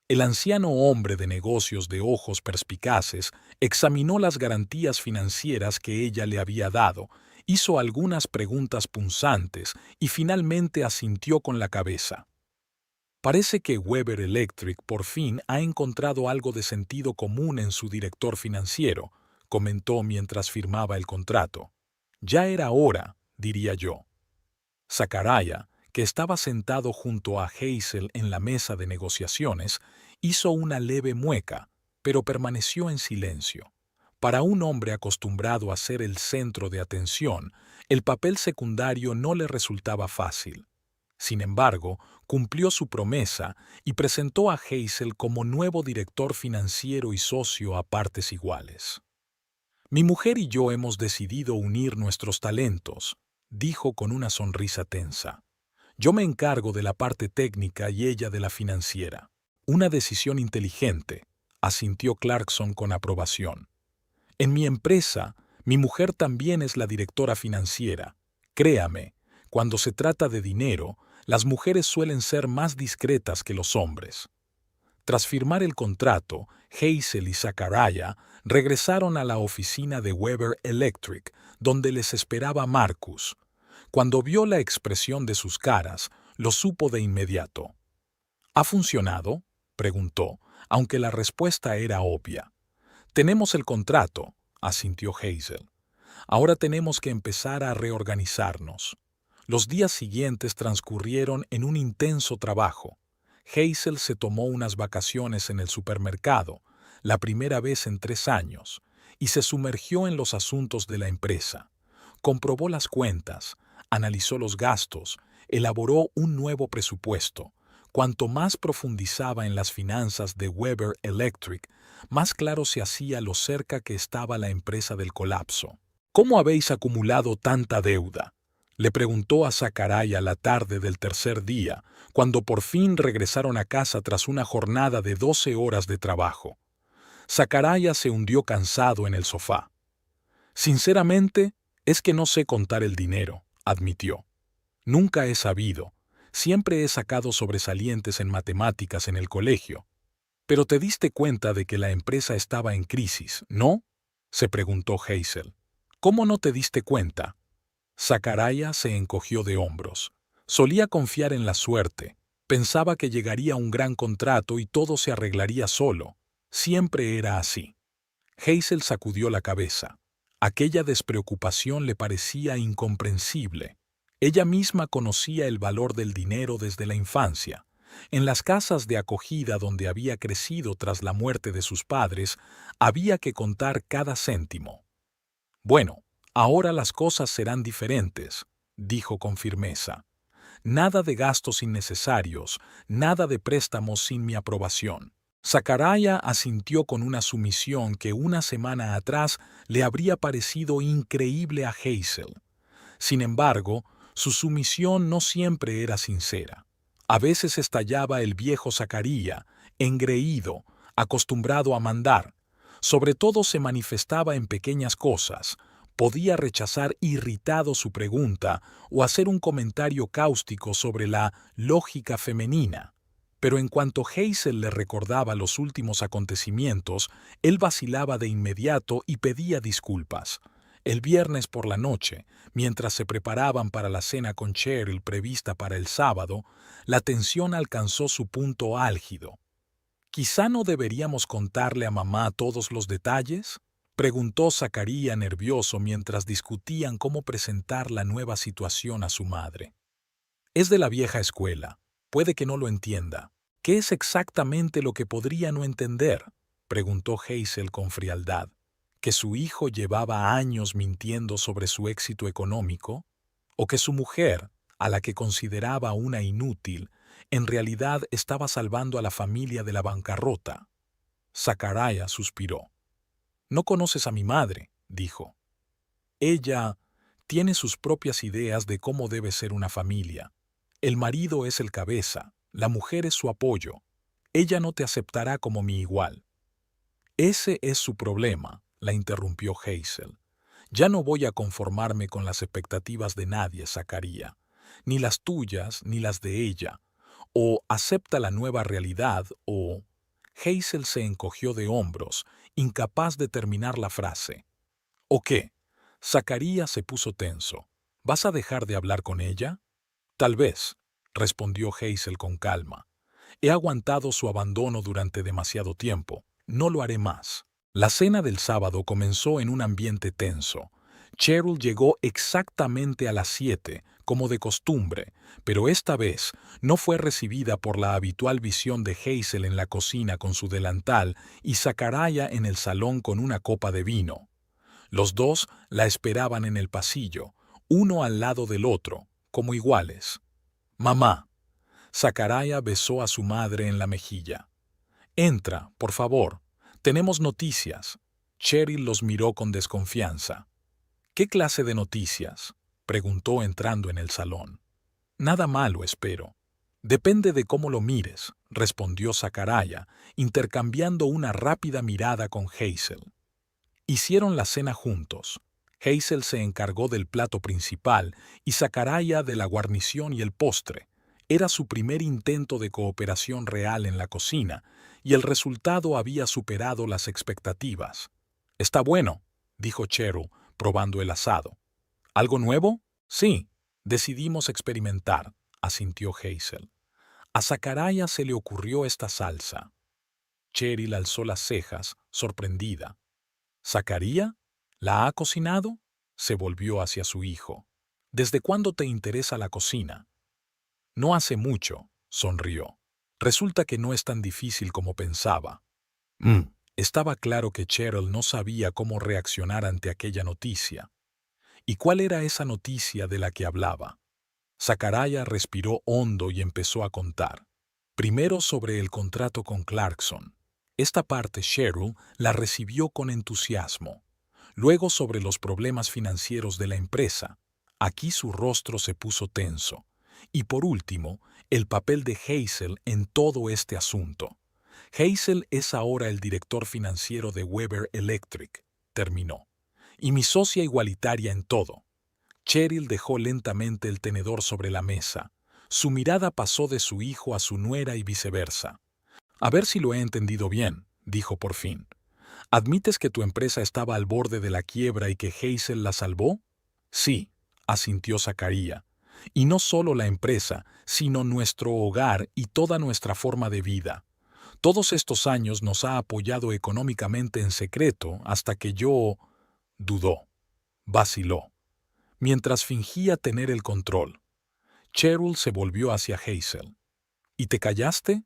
El anciano hombre de negocios de ojos perspicaces examinó las garantías financieras que ella le había dado, hizo algunas preguntas punzantes y finalmente asintió con la cabeza. Parece que Weber Electric por fin ha encontrado algo de sentido común en su director financiero, comentó mientras firmaba el contrato. Ya era hora, diría yo. Zacarías, que estaba sentado junto a Hazel en la mesa de negociaciones, hizo una leve mueca, pero permaneció en silencio. Para un hombre acostumbrado a ser el centro de atención, el papel secundario no le resultaba fácil. Sin embargo, cumplió su promesa y presentó a Hazel como nuevo director financiero y socio a partes iguales. Mi mujer y yo hemos decidido unir nuestros talentos, dijo con una sonrisa tensa. Yo me encargo de la parte técnica y ella de la financiera. Una decisión inteligente, asintió Clarkson con aprobación. En mi empresa, mi mujer también es la directora financiera. Créame, cuando se trata de dinero, las mujeres suelen ser más discretas que los hombres. Tras firmar el contrato, Hazel y Zacarías regresaron a la oficina de Weber Electric, donde les esperaba Marcus. Cuando vio la expresión de sus caras, lo supo de inmediato. ¿Ha funcionado?, preguntó, aunque la respuesta era obvia. Tenemos el contrato, asintió Hazel. Ahora tenemos que empezar a reorganizarnos. Los días siguientes transcurrieron en un intenso trabajo. Hazel se tomó unas vacaciones en el supermercado, la primera vez en 3 años, y se sumergió en los asuntos de la empresa. Comprobó las cuentas, analizó los gastos, elaboró un nuevo presupuesto. Cuanto más profundizaba en las finanzas de Weber Electric, más claro se hacía lo cerca que estaba la empresa del colapso. ¿Cómo habéis acumulado tanta deuda?, le preguntó a Zacarías la tarde del tercer día, cuando por fin regresaron a casa tras una jornada de 12 horas de trabajo. Zacarías se hundió cansado en el sofá. Sinceramente, es que no sé contar el dinero, admitió. Nunca he sabido. Siempre he sacado sobresalientes en matemáticas en el colegio. Pero te diste cuenta de que la empresa estaba en crisis, ¿no?, se preguntó Hazel. ¿Cómo no te diste cuenta? Zacarías se encogió de hombros. Solía confiar en la suerte. Pensaba que llegaría un gran contrato y todo se arreglaría solo. Siempre era así. Hazel sacudió la cabeza. Aquella despreocupación le parecía incomprensible. Ella misma conocía el valor del dinero desde la infancia. En las casas de acogida donde había crecido tras la muerte de sus padres, había que contar cada céntimo. Bueno, ahora las cosas serán diferentes, dijo con firmeza. Nada de gastos innecesarios, nada de préstamos sin mi aprobación. Zacarías asintió con una sumisión que una semana atrás le habría parecido increíble a Hazel. Sin embargo, su sumisión no siempre era sincera. A veces estallaba el viejo Zacarías, engreído, acostumbrado a mandar. Sobre todo se manifestaba en pequeñas cosas. Podía rechazar irritado su pregunta o hacer un comentario cáustico sobre la lógica femenina. Pero en cuanto Hazel le recordaba los últimos acontecimientos, él vacilaba de inmediato y pedía disculpas. El viernes por la noche, mientras se preparaban para la cena con Cheryl prevista para el sábado, la tensión alcanzó su punto álgido. ¿Quizá no deberíamos contarle a mamá todos los detalles?, preguntó Zacarías nervioso mientras discutían cómo presentar la nueva situación a su madre. Es de la vieja escuela. Puede que no lo entienda. ¿Qué es exactamente lo que podría no entender?, preguntó Hazel con frialdad. ¿Que su hijo llevaba años mintiendo sobre su éxito económico? ¿O que su mujer, a la que consideraba una inútil, en realidad estaba salvando a la familia de la bancarrota? Zacarías suspiró. «No conoces a mi madre», dijo. «Ella Tiene sus propias ideas de cómo debe ser una familia. El marido es el cabeza, la mujer es su apoyo. Ella no te aceptará como mi igual. Ese es su problema, la interrumpió Hazel. Ya no voy a conformarme con las expectativas de nadie, Zacarías, ni las tuyas ni las de ella. O acepta la nueva realidad o... Hazel se encogió de hombros, incapaz de terminar la frase. ¿O qué? Zacarías se puso tenso. ¿Vas a dejar de hablar con ella? Tal vez, respondió Hazel con calma. He aguantado su abandono durante demasiado tiempo. No lo haré más. La cena del sábado comenzó en un ambiente tenso. Cheryl llegó exactamente a las 7, como de costumbre, pero esta vez no fue recibida por la habitual visión de Hazel en la cocina con su delantal y Zacarías en el salón con una copa de vino. Los dos la esperaban en el pasillo, uno al lado del otro, como iguales. «Mamá». Zacarías besó a su madre en la mejilla. «Entra, por favor. Tenemos noticias». Cheryl los miró con desconfianza. «¿Qué clase de noticias?», preguntó entrando en el salón. «Nada malo, espero». «Depende de cómo lo mires», respondió Zacarías, intercambiando una rápida mirada con Hazel. Hicieron la cena juntos. Hazel se encargó del plato principal y Zacarías de la guarnición y el postre. Era su primer intento de cooperación real en la cocina, y el resultado había superado las expectativas. «Está bueno», dijo Cheryl, probando el asado. «¿Algo nuevo?» «Sí, decidimos experimentar», asintió Hazel. A Zacarías se le ocurrió esta salsa. Cheryl alzó las cejas, sorprendida. «¿Zacarías? ¿La ha cocinado?», se volvió hacia su hijo. «¿Desde cuándo te interesa la cocina?». «No hace mucho», sonrió. «Resulta que no es tan difícil como pensaba». Estaba claro que Cheryl no sabía cómo reaccionar ante aquella noticia. ¿Y cuál era esa noticia de la que hablaba? Zacarías respiró hondo y empezó a contar. Primero sobre el contrato con Clarkson. Esta parte Cheryl la recibió con entusiasmo. Luego sobre los problemas financieros de la empresa. Aquí su rostro se puso tenso. Y por último, el papel de Hazel en todo este asunto. Hazel es ahora el director financiero de Weber Electric, terminó. Y mi socia igualitaria en todo. Cheryl dejó lentamente el tenedor sobre la mesa. Su mirada pasó de su hijo a su nuera y viceversa. «A ver si lo he entendido bien», dijo por fin. «¿Admites que tu empresa estaba al borde de la quiebra y que Hazel la salvó?» «Sí», asintió Zacarías. «Y no solo la empresa, sino nuestro hogar y toda nuestra forma de vida. Todos estos años nos ha apoyado económicamente en secreto hasta que yo...». Dudó. Vaciló. Mientras fingía tener el control. Cheryl se volvió hacia Hazel. «¿Y te callaste?».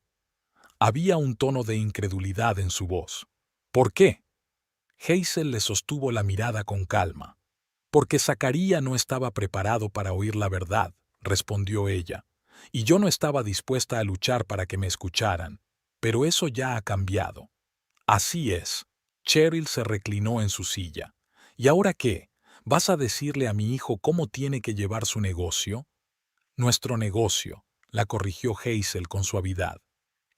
Había un tono de incredulidad en su voz. «¿Por qué?». Hazel le sostuvo la mirada con calma. «Porque Zacarías no estaba preparado para oír la verdad», respondió ella. «Y yo no estaba dispuesta a luchar para que me escucharan. Pero eso ya ha cambiado». «Así es». Cheryl se reclinó en su silla. «¿Y ahora qué? ¿Vas a decirle a mi hijo cómo tiene que llevar su negocio?». «Nuestro negocio», la corrigió Hazel con suavidad.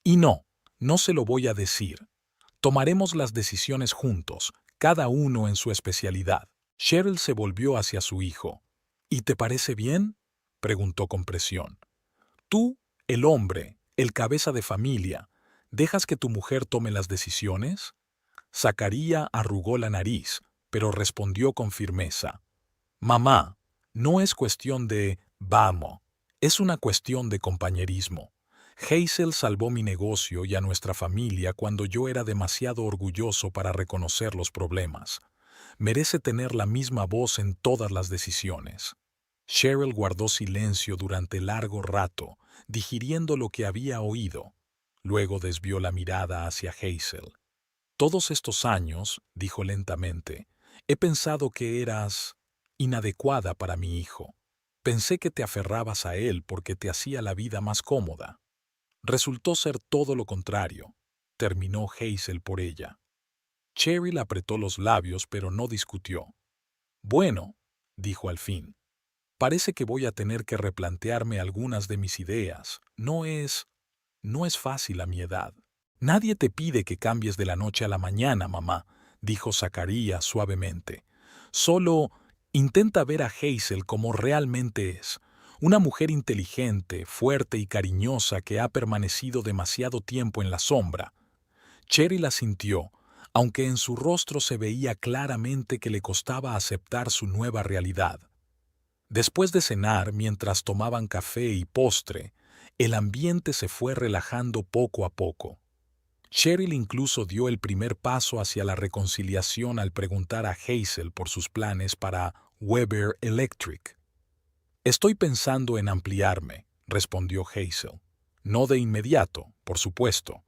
«Y no, no se lo voy a decir. Tomaremos las decisiones juntos, cada uno en su especialidad». Cheryl se volvió hacia su hijo. «¿Y te parece bien?», preguntó con presión. «Tú, el hombre, el cabeza de familia, ¿dejas que tu mujer tome las decisiones?». Zacarías arrugó la nariz, pero respondió con firmeza. «Mamá, no es cuestión de vamos, es una cuestión de compañerismo. Hazel salvó mi negocio y a nuestra familia cuando yo era demasiado orgulloso para reconocer los problemas. Merece tener la misma voz en todas las decisiones». Cheryl guardó silencio durante largo rato, digiriendo lo que había oído. Luego desvió la mirada hacia Hazel. «Todos estos años», dijo lentamente, «he pensado que eras inadecuada para mi hijo. Pensé que te aferrabas a él porque te hacía la vida más cómoda. Resultó ser todo lo contrario», terminó Hazel por ella. Cheryl apretó los labios pero no discutió. «Bueno», dijo al fin. Parece que voy a tener que replantearme algunas de mis ideas. No es fácil a mi edad. Nadie te pide que cambies de la noche a la mañana, mamá, dijo Zacarías suavemente. Solo intenta ver a Hazel como realmente es. Una mujer inteligente, fuerte y cariñosa que ha permanecido demasiado tiempo en la sombra. Cheryl asintió, aunque en su rostro se veía claramente que le costaba aceptar su nueva realidad. Después de cenar, mientras tomaban café y postre, el ambiente se fue relajando poco a poco. Cheryl incluso dio el primer paso hacia la reconciliación al preguntar a Hazel por sus planes para Weber Electric. Estoy pensando en ampliarme, respondió Hazel. No de inmediato, por supuesto.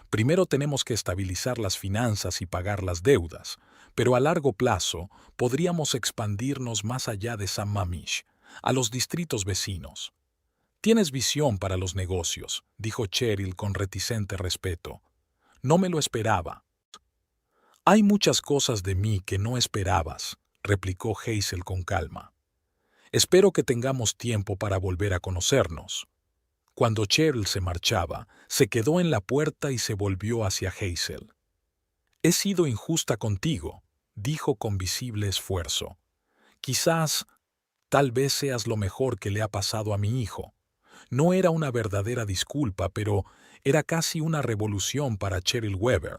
Primero tenemos que estabilizar las finanzas y pagar las deudas, pero a largo plazo podríamos expandirnos más allá de Sammamish, a los distritos vecinos. Tienes visión para los negocios, dijo Cheryl con reticente respeto. No me lo esperaba. Hay muchas cosas de mí que no esperabas, replicó Hazel con calma. Espero que tengamos tiempo para volver a conocernos. Cuando Cheryl se marchaba, se quedó en la puerta y se volvió hacia Hazel. He sido injusta contigo, dijo con visible esfuerzo. Quizás, tal vez seas lo mejor que le ha pasado a mi hijo. No era una verdadera disculpa, pero era casi una revolución para Cheryl Weber.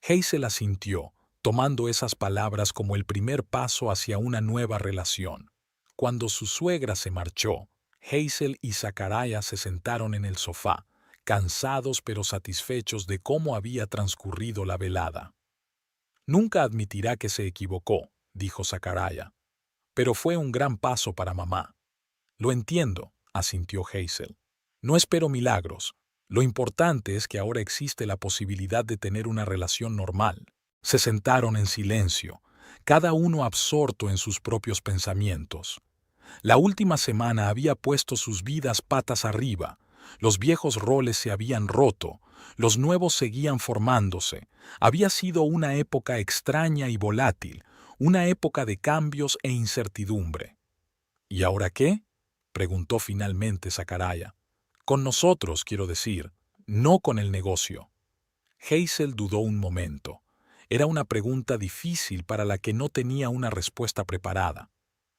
Hazel asintió, tomando esas palabras como el primer paso hacia una nueva relación. Cuando su suegra se marchó, Hazel y Zacarías se sentaron en el sofá, cansados pero satisfechos de cómo había transcurrido la velada. Nunca admitirá que se equivocó, dijo Zacarías. Pero fue un gran paso para mamá. Lo entiendo, asintió Hazel. No espero milagros. Lo importante es que ahora existe la posibilidad de tener una relación normal. Se sentaron en silencio, cada uno absorto en sus propios pensamientos. La última semana había puesto sus vidas patas arriba. Los viejos roles se habían roto, los nuevos seguían formándose. Había sido una época extraña y volátil, una época de cambios e incertidumbre. ¿Y ahora qué?, preguntó finalmente Zacarías. Con nosotros, quiero decir, no con el negocio. Hazel dudó un momento. Era una pregunta difícil para la que no tenía una respuesta preparada.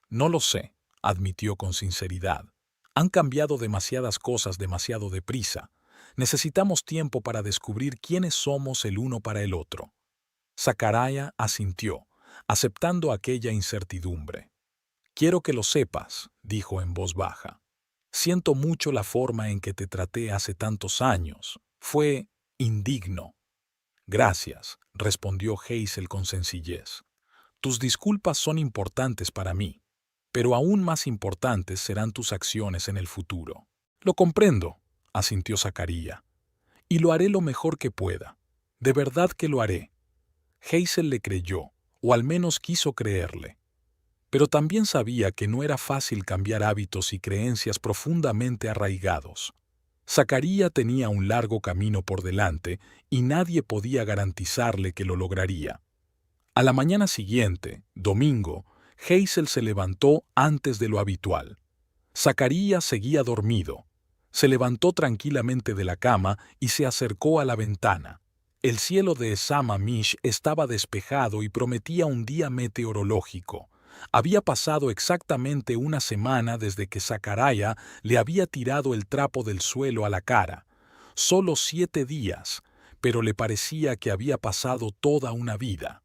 No lo sé, admitió con sinceridad. Han cambiado demasiadas cosas demasiado deprisa. Necesitamos tiempo para descubrir quiénes somos el uno para el otro. Zacarías asintió, aceptando aquella incertidumbre. Quiero que lo sepas, dijo en voz baja. Siento mucho la forma en que te traté hace tantos años. Fue indigno. Gracias, respondió Hazel con sencillez. Tus disculpas son importantes para mí, pero aún más importantes serán tus acciones en el futuro. Lo comprendo, asintió Zacarías, y lo haré lo mejor que pueda. De verdad que lo haré. Hazel le creyó, o al menos quiso creerle. Pero también sabía que no era fácil cambiar hábitos y creencias profundamente arraigados. Zacarías tenía un largo camino por delante y nadie podía garantizarle que lo lograría. A la mañana siguiente, domingo, Hazel se levantó antes de lo habitual. Zacarías seguía dormido. Se levantó tranquilamente de la cama y se acercó a la ventana. El cielo de Sammamish estaba despejado y prometía un día meteorológico. Había pasado exactamente una semana desde que Zacarías le había tirado el trapo del suelo a la cara. Solo 7 días, pero le parecía que había pasado toda una vida.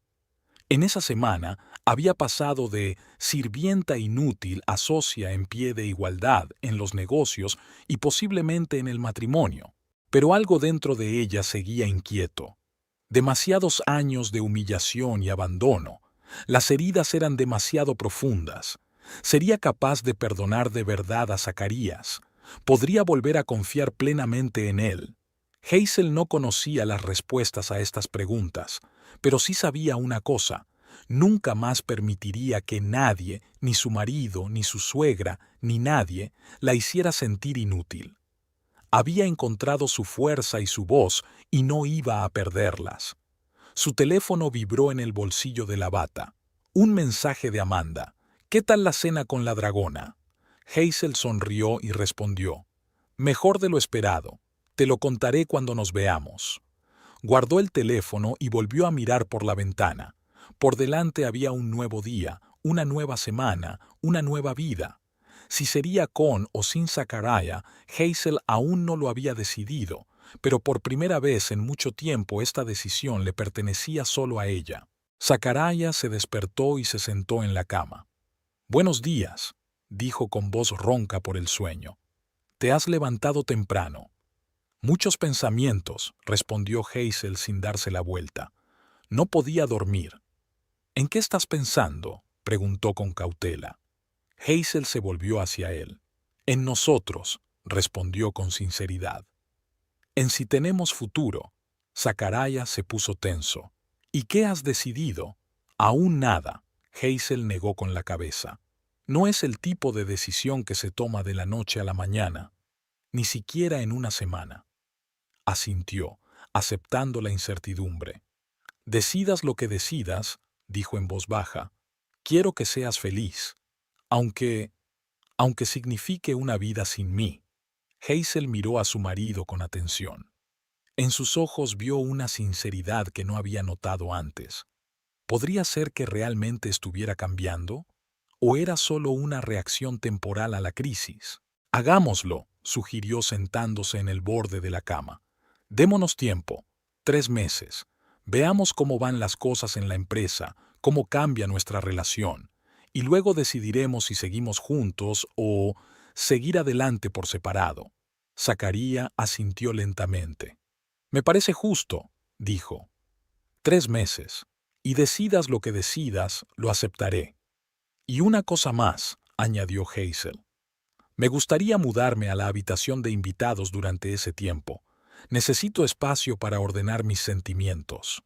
En esa semana había pasado de sirvienta inútil a socia en pie de igualdad en los negocios y posiblemente en el matrimonio. Pero algo dentro de ella seguía inquieto. Demasiados años de humillación y abandono. Las heridas eran demasiado profundas. ¿Sería capaz de perdonar de verdad a Zacarías? ¿Podría volver a confiar plenamente en él? Hazel no conocía las respuestas a estas preguntas, pero sí sabía una cosa: nunca más permitiría que nadie, ni su marido, ni su suegra, ni nadie, la hiciera sentir inútil. Había encontrado su fuerza y su voz y no iba a perderlas. Su teléfono vibró en el bolsillo de la bata. Un mensaje de Amanda. ¿Qué tal la cena con la dragona? Hazel sonrió y respondió, mejor de lo esperado. Te lo contaré cuando nos veamos. Guardó el teléfono y volvió a mirar por la ventana. Por delante había un nuevo día, una nueva semana, una nueva vida. Si sería con o sin Zachariah, Hazel aún no lo había decidido, pero por primera vez en mucho tiempo esta decisión le pertenecía solo a ella. Zachariah se despertó y se sentó en la cama. «Buenos días», dijo con voz ronca por el sueño. «Te has levantado temprano». «Muchos pensamientos», respondió Hazel sin darse la vuelta. No podía dormir. «¿En qué estás pensando?», preguntó con cautela. Hazel se volvió hacia él. «En nosotros», respondió con sinceridad. «En si tenemos futuro». Zachariah se puso tenso. «¿Y qué has decidido?» «Aún nada», Hazel negó con la cabeza. «No es el tipo de decisión que se toma de la noche a la mañana, ni siquiera en una semana». Asintió, aceptando la incertidumbre. «Decidas lo que decidas», dijo en voz baja, «quiero que seas feliz, aunque signifique una vida sin mí». Hazel miró a su marido con atención. En sus ojos vio una sinceridad que no había notado antes. ¿Podría ser que realmente estuviera cambiando? ¿O era solo una reacción temporal a la crisis? «Hagámoslo», sugirió sentándose en el borde de la cama. «Démonos tiempo, 3 meses. Veamos cómo van las cosas en la empresa, cómo cambia nuestra relación, y luego decidiremos si seguimos juntos o seguir adelante por separado». Zachariah asintió lentamente. «Me parece justo», dijo. 3 meses. Y decidas lo que decidas, lo aceptaré. «Y una cosa más», añadió Hazel. «Me gustaría mudarme a la habitación de invitados durante ese tiempo. Necesito espacio para ordenar mis sentimientos».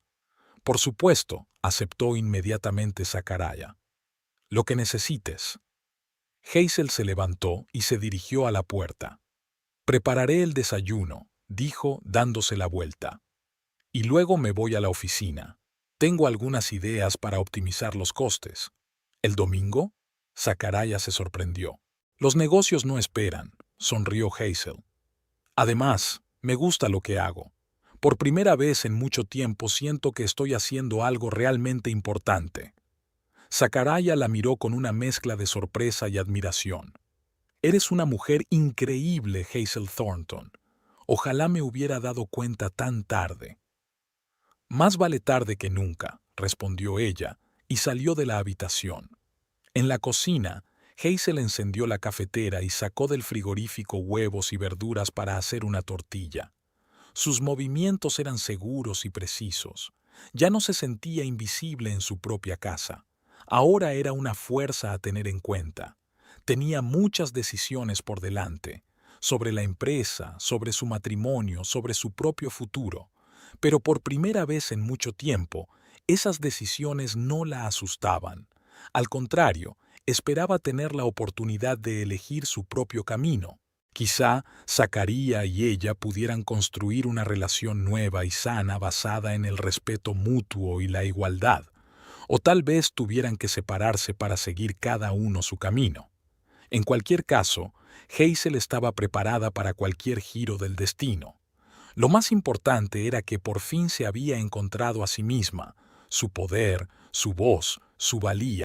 «Por supuesto», aceptó inmediatamente Zachariah. «Lo que necesites». Hazel se levantó y se dirigió a la puerta. «Prepararé el desayuno», dijo dándose la vuelta. «Y luego me voy a la oficina. Tengo algunas ideas para optimizar los costes». «¿El domingo?», Zachariah se sorprendió. «Los negocios no esperan», sonrió Hazel. «Además, me gusta lo que hago. Por primera vez en mucho tiempo siento que estoy haciendo algo realmente importante». Zachariah la miró con una mezcla de sorpresa y admiración. «Eres una mujer increíble, Hazel Thornton. Ojalá me hubiera dado cuenta tan tarde». «Más vale tarde que nunca», respondió ella, y salió de la habitación. En la cocina, Hazel encendió la cafetera y sacó del frigorífico huevos y verduras para hacer una tortilla. Sus movimientos eran seguros y precisos. Ya no se sentía invisible en su propia casa. Ahora era una fuerza a tener en cuenta. Tenía muchas decisiones por delante, sobre la empresa, sobre su matrimonio, sobre su propio futuro. Pero por primera vez en mucho tiempo, esas decisiones no la asustaban. Al contrario, esperaba tener la oportunidad de elegir su propio camino. Quizá Zachariah y ella pudieran construir una relación nueva y sana basada en el respeto mutuo y la igualdad. O tal vez tuvieran que separarse para seguir cada uno su camino. En cualquier caso, Hazel estaba preparada para cualquier giro del destino. Lo más importante era que por fin se había encontrado a sí misma, su poder, su voz, su valía.